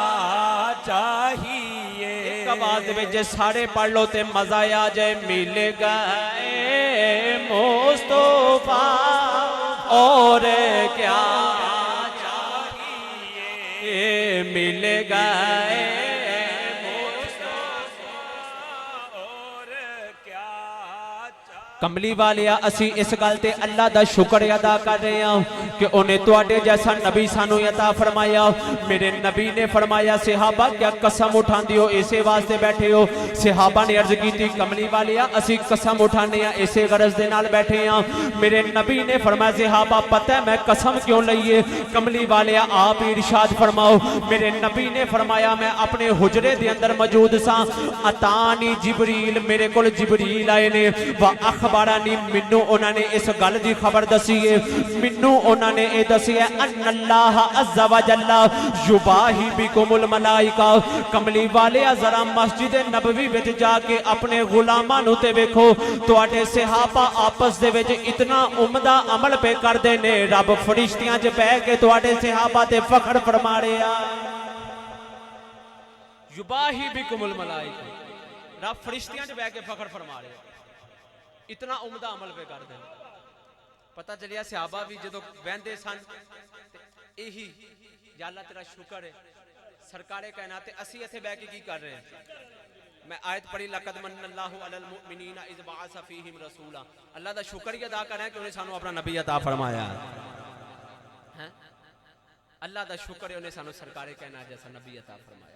चाहिए। एक आवाज दे विच सारे पढ़ लो ते मजा आ जाए। मिल गए मुस्तफा और क्या चाहिए, मिल गए और क्या चाहिए। कमली वालिया असी इस गल ते अल्लाह दा शुक्र अदा कर रहे हैं कि उन्हें तुहाडे जैसा नबी सानू अता फरमाया। मेरे नबी ने फरमाया सहाबा क्या कसम उठांदे हो इसे वास्ते बैठे हो? सहाबा ने अर्ज की कमली वालिया असी कसम उठाने इसे गरज दे नाल बैठे हैं। मेरे नबी ने फरमाया सहाबा पता है मैं कसम क्यों लईए? कमली वालिया आप ही इरशाद फरमाओ। मेरे नबी ने फरमाया मैं अपने हुजरे दे अंदर मौजूद सा, अतानी जिबरील मेरे कोल जिबरील आए ने व अखबारा नी मिन्नू उन्होंने इस गल की खबर दसी है, मिन्नू उन्होंने ये दसी है अन्नल्लाह अज़्ज़ा व जल्ला युबाही बिकुमुल मलाइका। कमली वाले जरा मस्जिद नबवी विच जाके अपने गुलामां नूं ते वेखो, तुहाडे सहाबा आपस दे विच इतना उमदा अमल पे करदे ने, रब फरिश्तियां च बैठ के तुहाडे सहाबा ते फखर फरमा रहा। युबाही बिकुमुल मलाइका, रब फरिश्तियां च बैठ के फखर फरमा रहा। इतना उमदा अमल पे कर दें। पता चलिया सहाबा भी जो बहते सन यही या अल्लाह तेरा शुक्र है सरकारे कायनात असी इत्थे बैठ के की कर रहे हैं। मैं आयत पढ़ी लक़द मन्नल्लाहु अलल मुमिनीना इज़ बअस फ़ीहिम रसूला। अल्लाह दा शुक्र ही अदा कर रहे हैं कि उन्हें सानू अपना नबी अता फरमाया है। अल्लाह दा शुक्र है उन्हें सानू सरकारे कायनात जैसा नबी अता फरमाया।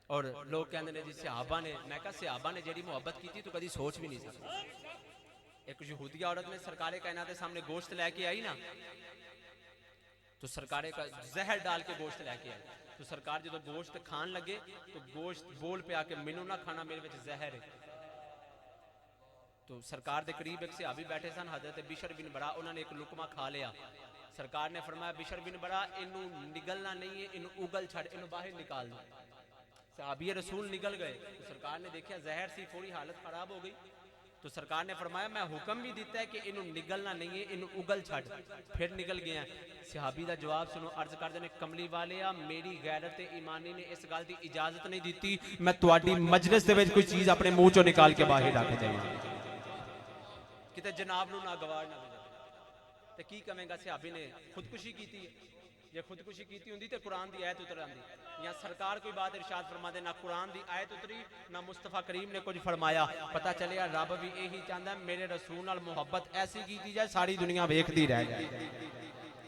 और लोग कहते हैं जी सहाबा ने, मैं कहा सहाबा ने जी मुहब्बत की थी तो कभी सोच भी नहीं सकता। एक यहूदिया औरत ने सरकारे कायनात के सामने गोश्त लेके आई ना, तो सरकारे का जहर डाल के गोश्त लेके आई। तो सरकार जो गोश्त खान लगे तो गोश्त बोल पे आके मैनू ना खाना मेरे विच जहर है। तो सरकार के करीब एक सहाबी बैठे सन हजरत बिशर बिन बरा, उन्होंने एक लुकमा खा लिया। सरकार ने फरमाया बिशर बिन बरा इनू निगलना नहीं है, इनू उगल छड़, इनू बाहर निकाल दो। सहाबी रसूल निकल गए तो सरकार ने देखा जहर सी, थोड़ी हालत खराब हो गई। तो सरकार ने फरमाया मैं हुक्म भी दिता है कि इनू निगलना नहीं है, इनू उगल छड़। फिर निकल गया। सहाबी का जवाब सुनो, अर्ज करते हैं कमली वाले मेरी गैरत ईमानी ने इस गल की इजाजत नहीं दी मैं तुहाडी मजलिस दे विच कोई चीज़ अपने मुंह चो निकाल के बाहर रख जाए, किते जनाब नू ना गवार ना तो की कहेगा? सहाबी ने खुदकुशी की है। जे खुदकुशी की होंदी तो कुरान की आयत उतर आती, या सरकार कोई बात इरशाद फरमा दे, ना कुरान की आयत उतरी ना मुस्तफा करीम ने कुछ फरमाया। पता चलिया रब भी यही चाहता मेरे रसूल नाल मुहब्बत ऐसी की जाए सारी दुनिया वेखती रह जाए।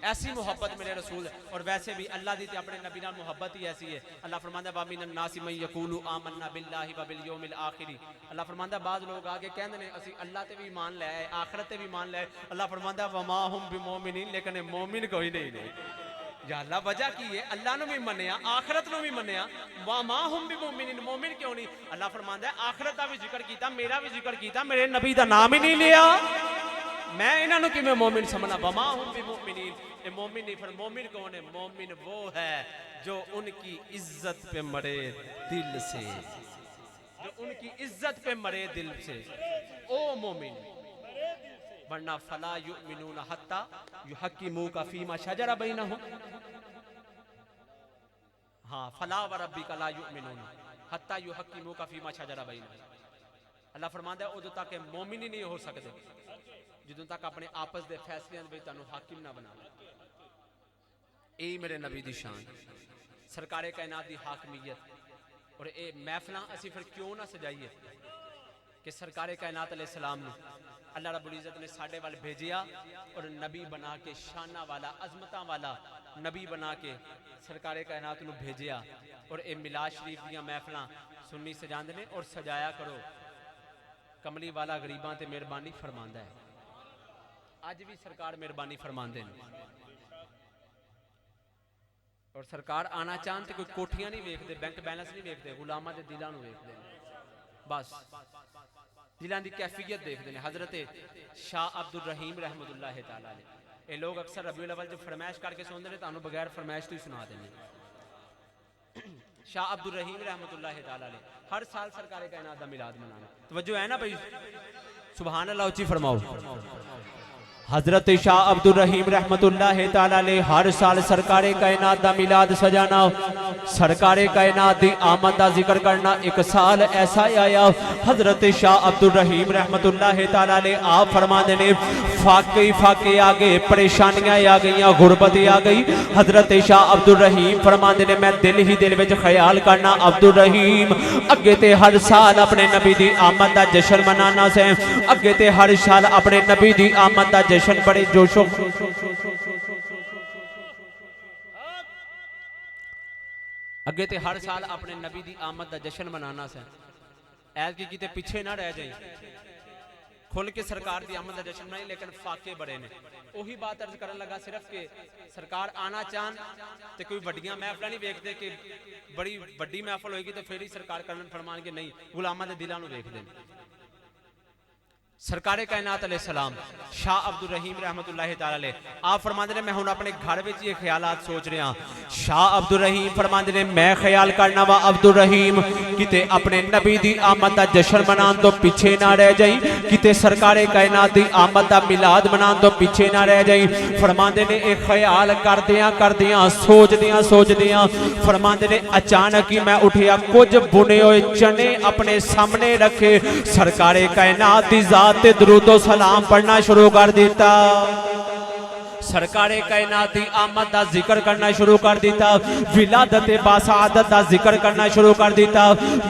ऐसी मुहब्बत मेरे रसूल। और वैसे भी अल्लाह दी ते अपने नबी नाल मुहब्बत ही ऐसी है। अल्लाह फरमांदा वा मिनन नासी मन यकूलु आमन्ना बिल्लाहि व बिल यौमिल आखिर। अल्लाह फरमांदा बाद लोग आके कहंदे ने असी अल्लाह ते भी ईमान ले आए, आखिरत ते भी ईमान ले आए। अल्लाह फरमांदा वमा हुम बिमुमिनीन, लेकिन मोमिन कोई नहीं ने। या अल्लाह वजह की है? अल्लाह नु भी मन्निया, आखिरत नु भी मन्निया, वमा हुम बिमुमिनीन, मोमिन क्यों नहीं? अल्लाह फरमांदा आखिरत दा भी जिक्र कीता, मेरा भी जिक्र कीता, मेरे नबी दा नाम ही नहीं लिया, मैं इन्हों किमें मोमिन समझना? वमा हुम बिमुमिनीन, ये मोमिन नहीं। फिर मोमिन कौन है? मोमिन वो है जो उनकी इज्जत पे मरे दिल से, जो उनकी इज्जत पे मरे दिल से, ओ मोमिन। वरना फला युमिनूना हत्ता युहक्किमूका फीमा शजरा बैनहुम। हाँ, फला व रब्बिका ला युमिनूना हत्ता युहक्किमूका फीमा शजरा बैनहुम। अल्लाह फरमांदा है उदों तक मोमिन ही नहीं हो सकते ਜਦੋਂ तक अपने आपस के फैसलों में तुहानू हाकिम ना बना। यही मेरे नबी की शान, सरकारे कायनात की हाकमियत। और ये महफिल असी फिर क्यों ना सजाइए कि सरकारे कायनात अलैहिस्सलाम ने अल्लाह रब्बुल इज़्ज़त ने साडे वाल भेजिया और नबी बना के, शाना वाला अजमत वाला नबी बना के सरकारे कायनात नू भेजिया। और ये मिलाद शरीफ दी महफिल सुन्नी सजांदे ने और सजाया करो। कमली वाला गरीबां ते मेहरबानी फरमांदा है, अज भी सरकार मेहरबानी फरमाते हैं। और सरकार आना चाहते कोई कोठियां नहीं वेखते, बैंक बैलेंस नहीं वेखते, गुलामां दे दिलां नूं वेखते हैं, बस दिलां दी कैफियत देखते हैं। हजरत शाह अब्दुल रहीम रहमतुल्लाह तआला अलैह, ये लोग अक्सर रबीउल अव्वल जो फरमाइश करके सुनते हैं, तुहानूं बगैर फरमाइश तो ही सुना देंगे। शाह अब्दुल रहीम रहमतुल्लाह तआला अलैह हर साल सरकारे कायनात दा मिलाद मनाना। तवज्जो है ना भाई? सुभान अल्लाह उच्ची फरमाओ। हजरत शाह अब्दुल रहीम रहमतुल्लाह तआला अलैह हर साल सरकारे कायनात दा मिलाद सजाना, सरकारे कायनात दी आमद दा जिक्र करना। एक साल ऐसा आया हजरत शाह अब्दुल रहीम रहमतुल्लाह तआला अलैह आप फरमाते ने फाके फाके आ गए, परेशानियां आ गई, गुरबत आ गई। हजरत शाह अब्दुल रहीम फरमाते ने मैं दिल ही दिल विच ख्याल करना अब्दुल रहीम अगे ते हर साल अपने नबी दी आमद दा जश्न मनाना से, अगे ते हर साल अपने नबी दी आमद दा जश्न बड़े जोशो अगे ते हर साल अपने नबी दी आमद दा जश्न मनाना से। ऐस की किते पीछे ना रह जाए, खुल के सरकार दी आमद दा जश्न मनाई, लेकिन फाके बड़े ने। वही बात अर्ज करन लगा सिर्फ के सरकार आना चाहन तो कोई वड्डियां महफिल नहीं वेखते कि बड़ी वड्डी महफिल होएगी तो फिर ही सरकार करन फरमान के नहीं, गुलामां दे दिलां नूं वेखदे ने। सरकारे कायनात अलैहि सलाम शाह अब्दुल रहीम रहमतुल्लाह तआला अलैह आप फरमाते ने मैं हुण अपने घर में ये ख्यालात सोच रहा। शाह अब्दुल रहीम फरमाते ने मैं ख्याल करना वा अब्दुल रहीम किते अपने नबी दी आमद दा जश्न मनाने तो पीछे ना रह जाई, किते सरकारे कायनात दी आमद दा मिलाद मनाने तो पीछे ना रह जाई। फरमाते ने एक ख्याल करदियां सोचदियां फरमाते ने अचानक ही मैं उठिया, कुछ बुने हुए चने अपने सामने रखे, सरकारे कायनात दी जात ते दुरूदो सलाम पढ़ना शुरू कर दिता, सरकारे कायनात दी आमद दा जिक्र करना शुरू कर दिता, विलादत बासादत दा जिक्र करना शुरू कर दिता।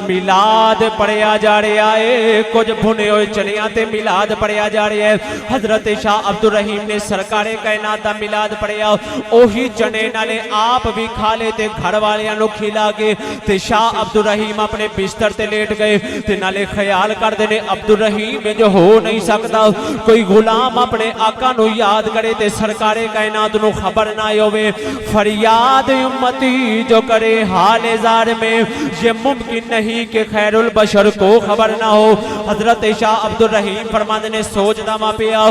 मिलाद पढ़िया जा रहा है, कुछ भुने हुए चनिया ते मिलाद पढ़िया जा रहा है। हजरत शाह अब्दुल रहीम ने सरकारे कायनात दा मिलाद पढ़िया, ओही चने नाले आप भी खा ले ते घर वालियां नूं खिला के ते शाह अब्दुल रहीम अपने बिस्तर ते लेट गए ते नाले ख्याल करदे ने अब्दुल रहीम जो हो नहीं सकता कोई गुलाम अपने आका नूं याद करे ते सरकारे कायनात नूं खबर ना होवे। फरियाद उम्मती जो करे हाले जार में, ये मुमकिन नहीं कि खैरुल बशर को खबर ना हो। हजरत शाह अब्दुल रहीम फरमाते ने सोचदा मा पिया,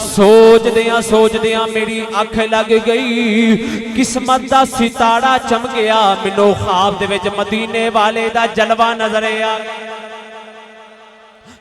सोच दिया मेरी अख लग गई, किस्मत दा सितारा चमकिया, मैनू ख्वाब दे विच मदीने वाले दा जलवा नजर आ।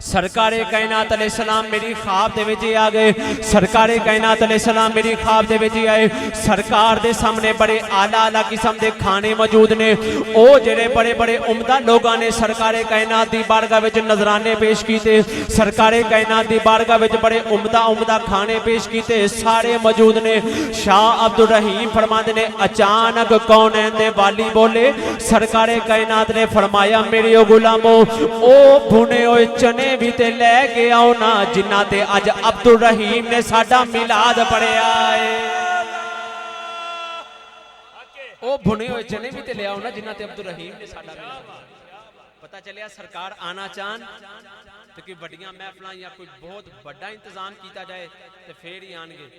सरकारे कायनात अलैहिस्सलाम मेरी ख्वाब दे विच आ गए, सरकारे कायनात अलैहिस्सलाम मेरी ख्वाब दे विच आए। सरकार दे सामने बड़े आला आला किस्म दे खाने मौजूद ने, ओ जेड़े बड़े बड़े उम्दा लोगां ने सरकारे कायनात दी बारगाह विच नजराने पेश कीते, सरकारे कायनात दी बारगाह विच बड़े उम्दा खाने पेश कीते, सारे मौजूद ने। शाह अब्दुल रहीम फरमाते ने अचानक कौनैन दे वाली बोले, सरकारे कायनात ने फरमाया मेरे ओ गुलामो, ओ भुने होए चने भी ते लैके आओ ना जिन्ना ते अज अब्दुल रहीम ने साडा मिलाद पढ़िया है। ओ भुने हुए चने भी ते ले आओ ना जिन्ना ते अब्दुल रहीम ने साडा मिलाद। पता चलिया सरकार आना चाहन तो कोई बड़ियां महफिलां या कोई बहुत बड़ा इंतजाम किया जाए तो फिर ही आएंगे,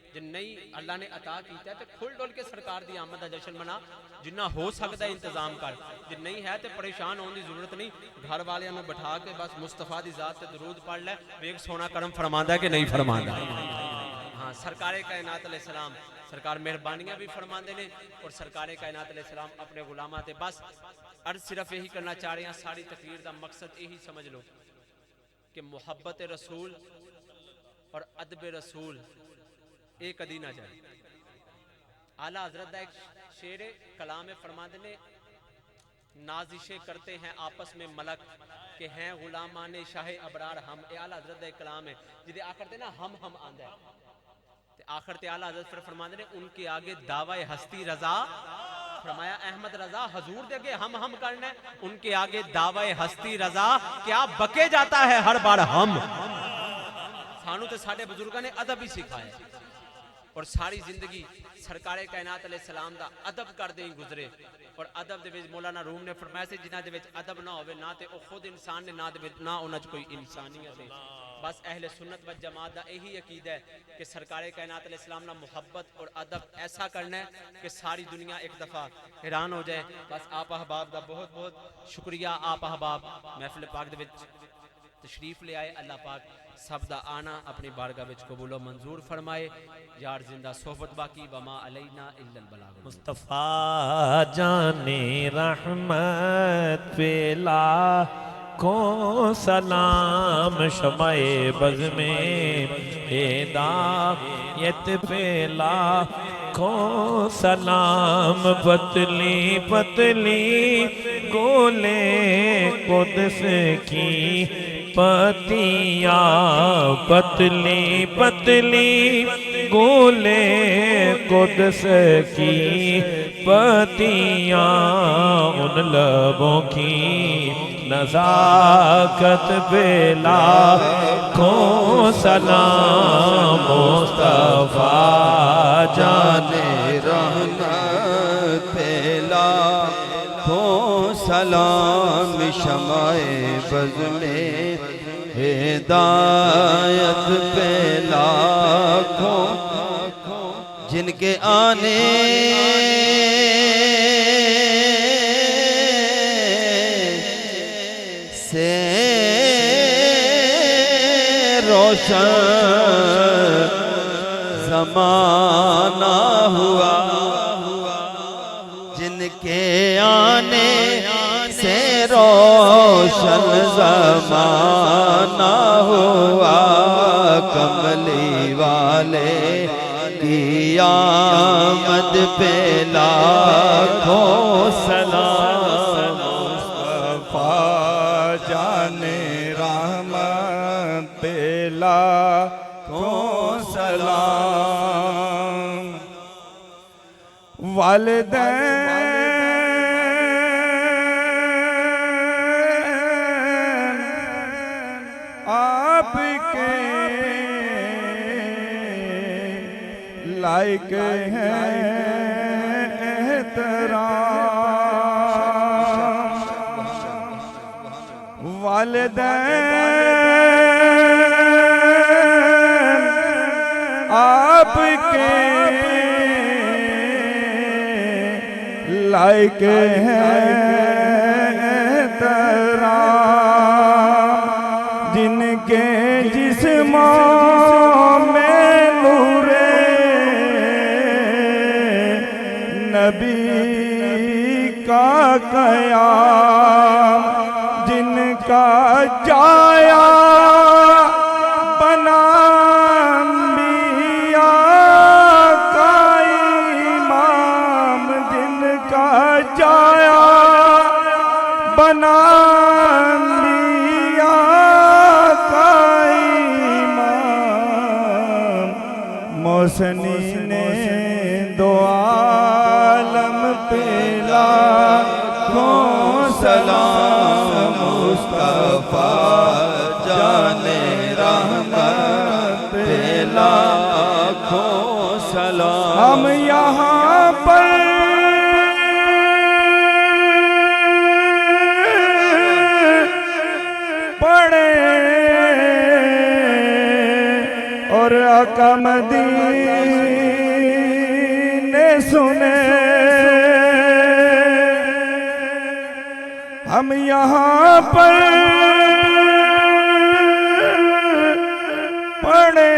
जे नहीं अल्लाह ने अता किया तो खुल डुल के सरकार दी आमद दा जश्न मना, जिन्ना हो सकता है इंतजाम कर, जे नहीं है तो परेशान होने की जरूरत नहीं, घर वालियां नूं बिठा के बस मुस्तफा दी जात ते दरूद पढ़ ले, वेख सोना करम फरमांदा है कि नहीं फरमांदा। हाँ सरकारे कायनात अलैहिस्सलाम सरकार मेहरबानियां भी फरमाते ने और सरकारे कायनात अलैहिस्सलाम अपने गुलामां ते बस अर्ज सिर्फ यही करना चाह रहे हैं, सारी तकरीर का मकसद यही समझ लो कि मुहब्बत रसूल और अदब रसूल एक कदी ना जाए। आला हजरत का एक शेर कलाम में फरमाते ने, नाजिशे करते हैं आपस में मलक के हैं गुलामाने शाहे अबरार हम। ए आला हजरत का एक कलाम है जिदे आखिर ना हम आंदा है ते आखिर ते आला हजरत फिर फरमाते ने उनके आगे दावा हस्ती रजा, फरमाया अहमद रजा हजूर दे आगे हम करना है, उनके आगे दावा हस्ती रजा क्या बके जाता है हर बार हम। सानू ते साडे बुजुर्गों ने अदब ही सिखाया और सारी जिंदगी सरकारे कायनात अलैहिस्सलाम दा अदब करदे ही गुजरे। और अदब दे विच मौलाना रूम ने फरमाया से जिन्हां दे विच अदब ना होवे ना ते ओ खुद इंसान ने ना दे विच ना उन्हां च कोई इंसानियत है। बस अहले सुन्नत व जमात दा यही अकीदा है कि सरकारे कायनात अलैहिस्सलाम ना मोहब्बत और अदब ऐसा करना है कि सारी दुनिया एक दफ़ा हैरान हो जाए। बस आप अहबाब दा बहुत बहुत शुक्रिया, आप अहबाब महफिल पाक दे विच तशरीफ ले आए। अल्लाह पाक सब दा आना अपनी बारगाह विच कबूल व मंजूर फरमाए। यार जिंदा सोहबत बाकी वमा अलैना इल्लल बलाग। मुस्तफ़ा जाने रहमत पेला लाखों सलाम शमाए बज़ में हिदायत पे लाखों सलाम। पतली पतली गोले कुद्स की पतियाँ, पतली पतली गोले कुद्स की पतियाँ, उन लबों की नज़ाकत पे लाखों सलाम। मुस्तफ़ा जाने रहमत पे लाखों सलाम शमाए बज़ में हिदायत पे लाखों, जिनके आने से रोशन ज़माना हुआ, जिनके आने से रोशन ज़माना हुआ। कमली वाले की आमद पे लाखों सलाम। मुस्तफा जाने रहमत पे लाखों सलाम। वालिदैन आपके लायक हैं एहतराम। वालिदैन आपके लायक हैं एहतराम। जिनके जिस्मों में नूरे नबी का क़याम, जिनका जाया बना अंबिया का इमाम, जिनका जाया बना अंबिया का इमाम। मौसनी ने दो आलम पे लाखों सलाम। मुस्तफ़ा जाने रहमत पे लाखों सलाम। हम यहाँ पर पढ़े और आका मदीने सुने। हम यहाँ पर पढ़े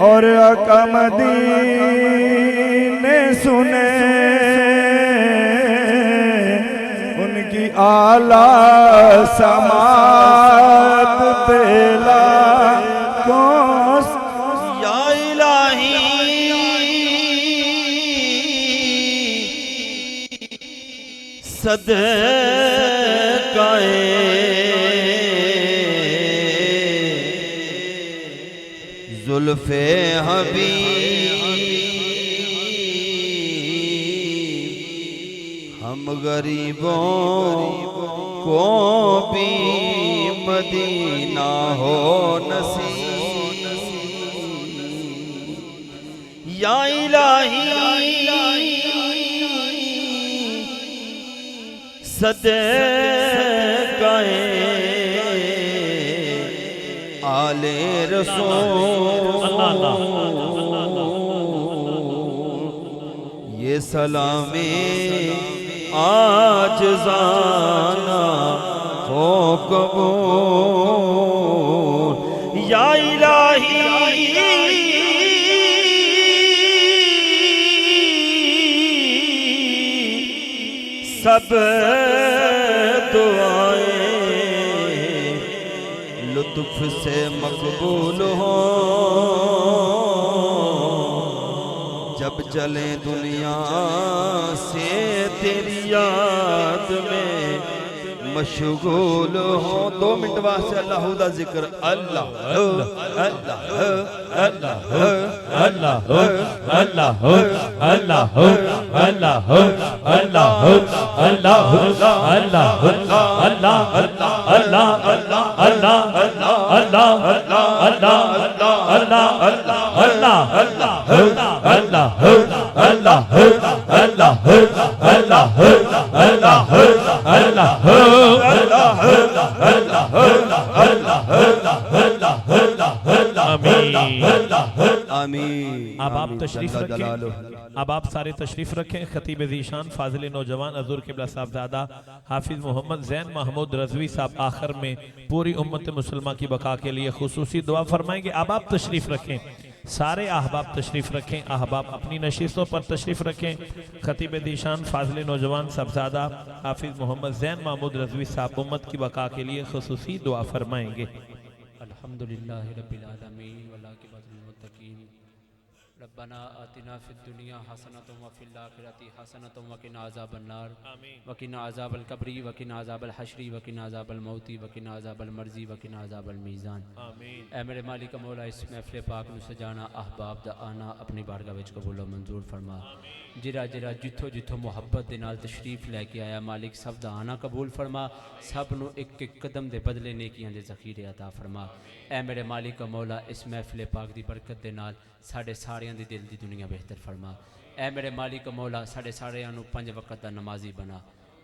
और आका मदीने सुने। उनकी आला समात पे लाखों या इलाही सदक़ाए ज़ुल्फ़े हबीब, हम गरीबों को भी मदीना हो नसीब। या इलाही सदक़ाए आले रसूल, ये सलामे आज जाना हो कबूल। या इलाही सब दुआएं लुत्फ से मकबूल हो, जब चले दुनिया से तेरी याद में मशगूल हो। 2 मिनट वास्ते अल्लाह दा जिक्र। अल्लाह अल्लाह अल्लाह अल्लाह अल्लाह अल्लाह अल्लाह अल्लाह अल्लाह अल्लाह अल्लाह आमीन। अब आप तशरीफ रखें, अब आप सारे तशरीफ रखें। खतीब ज़ीशान फाजिल नौजवान हज़ूर क़िबला साहबज़ादा हाफिज़ मोहम्मद ज़ैन महमूद रज़वी साहब आखिर में पूरी उम्मत मुसलमान की बका के लिए खुसूसी दुआ फरमाएंगे। अब आप तशरीफ रखें, सारे अहबाब तशरीफ रखें, अहबाब अपनी नशीसों पर तशरीफ रखें। खतीब ज़ीशान फाजिल नौजवान साहबज़ादा हाफिज़ मोहम्मद ज़ैन महमूद रज़वी साहब उम्मत की बका के लिए खुसूसी दुआ फरमाएंगे। अल्हम्दुलिल्लाह रब्बिल आलमीन वल्लाकिबतुल मुत्तकीन रब्बना आतिना फिद दुनिया हसनतम व फिल आखिरति हसनतम व किना अज़ाबन नार व किना अज़ाबल कब्री व किना अज़ाबल हश्री व किना अज़ाबल मौती व किना अज़ाबल मर्जी व किना अज़ाबल मीज़ान। ऐ मेरे मालिक मौला इस महफिल पाक नूं सजाना अहबाब दा आना अपनी बारगाह विच कबूल व मंजूर फरमा। जिरा जिरा जिथों जिथों मुहब्बत दे नाल तशरीफ लैके आया मालिक सब दा आना कबूल फरमा। सब नूं एक एक कदम दे बदले नेकियां दे ज़ख़ीरे अता फरमा। ऐ मेरे मालिक मौला इस महफिल पाक दी बरकत दे नाल साढ़े सारियां दी दिल दी दुनिया बेहतर फरमा। ऐ मेरे मालिक मौला साढ़े सारियां नूं 5 वक्त दा नमाजी बना,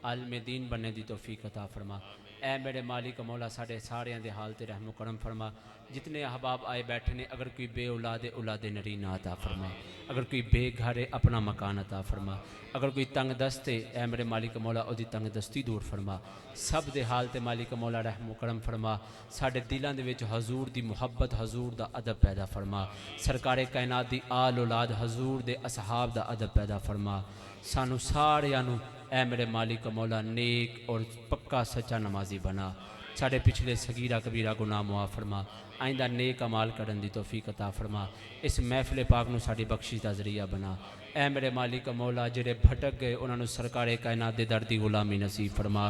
आलिम दीन बनने दी तौफीक अता फरमा। ऐ मेरे मालिक मौला साढ़े सारियां दे हाल ते रहम करम फरमा। जितने अहबाब आए बैठे ने, अगर कोई बे औलादे औलादे नरीना अता फरमा, अगर कोई बेघर है अपना मकान अता फरमा, अगर कोई तंग दस्त है ऐ मेरे मालिक मौला ओदी तंग दस्ती दूर फरमा। सब दे हाल ते मालिक मौला रहम करम फरमा। साढ़े दिलों दे विच हजूर दी मुहब्बत हजूर दा अदब पैदा फरमा। सरकारे कायनात दी आल औलाद हजूर दे असहाब दा अदब पैदा फरमा। सानू सारियां नू ऐ मेरे मालिक मौला नेक और पक्का सच्चा नमाजी बना। साढ़े पिछले सगीरा कबीरा गुनाह मुआफ़ फरमा। आइंदा नेक अमाल करन दी तौफीक अता फरमा। इस महफिल पाक नू साडी बख्शिश दा ज़रिया बना। ऐ मेरे मालिक मौला जिहड़े भटक गए उन्होंने सरकारे कायनात दे दर दी गुलामी नसीब फरमा।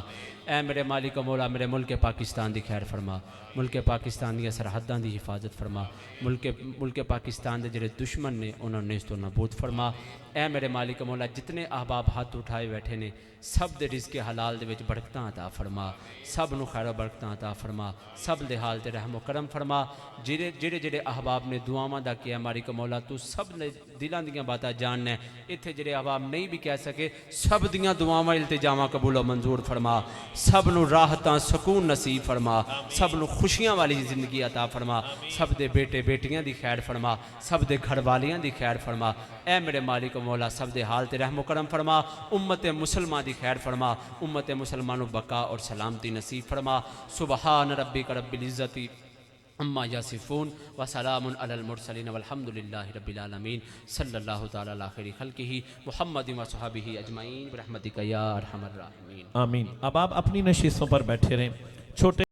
ऐ मेरे मालिक मौला मेरे मुल्क पाकिस्तान दी खैर फरमा। मुल्क पाकिस्तान दी सरहदां दी हिफाजत फरमा। मुल्क पाकिस्तान दे जिहड़े दुश्मन ने उन्होंने इस तो नबूद फरमा। ऐ मेरे मालिक मौला जितने अहबाब हाथ उठाए बैठे ने सब दे रिज़्क़े हलाल दे विच बरकतां अता फरमा। सब नू खैर बरकतां अता फरमा। सब दे हाल ते रहम करम फरमा। जेड़े अहबाब ने दुआवां दा किया मालिक मौला तू सब ने दिलां दियां बातां जानना। इत्थे जेड़े अहबाब नहीं भी कह सके सब दियां दुआवां इल्तिजामां कबूल मंजूर फरमा। सब नू राहतां सुकून नसीब फरमा। सब नू खुशियां वाली जिंदगी अता फरमा। सब दे बेटे बेटियां दी खैर फरमा। सब दे घर वालियां दी खैर फरमा। ऐ मेरे मालिक मौला सब दे हाल ते रहम करम फरमा। उम्मत मुसलमान दी खैर फरमा। उम्मत मुसलमानों बका और सलामती नसीब फरमा। सुबहान रब्बिक रब्बिल इज़्ज़ति अम्मा यासिफून व सलामुन अलल मुरसलीन वल्हम्दुलिल्लाहि रब्बिल आलमीन सल्लल्लाहु तआला अला खैरि खल्क़िही मुहम्मद व सहाबिही अजमईन बिरहमतिका या अरहमर राहिमीन। आमीन। अब आप अपनी नशीसों पर बैठे रहें। छोटे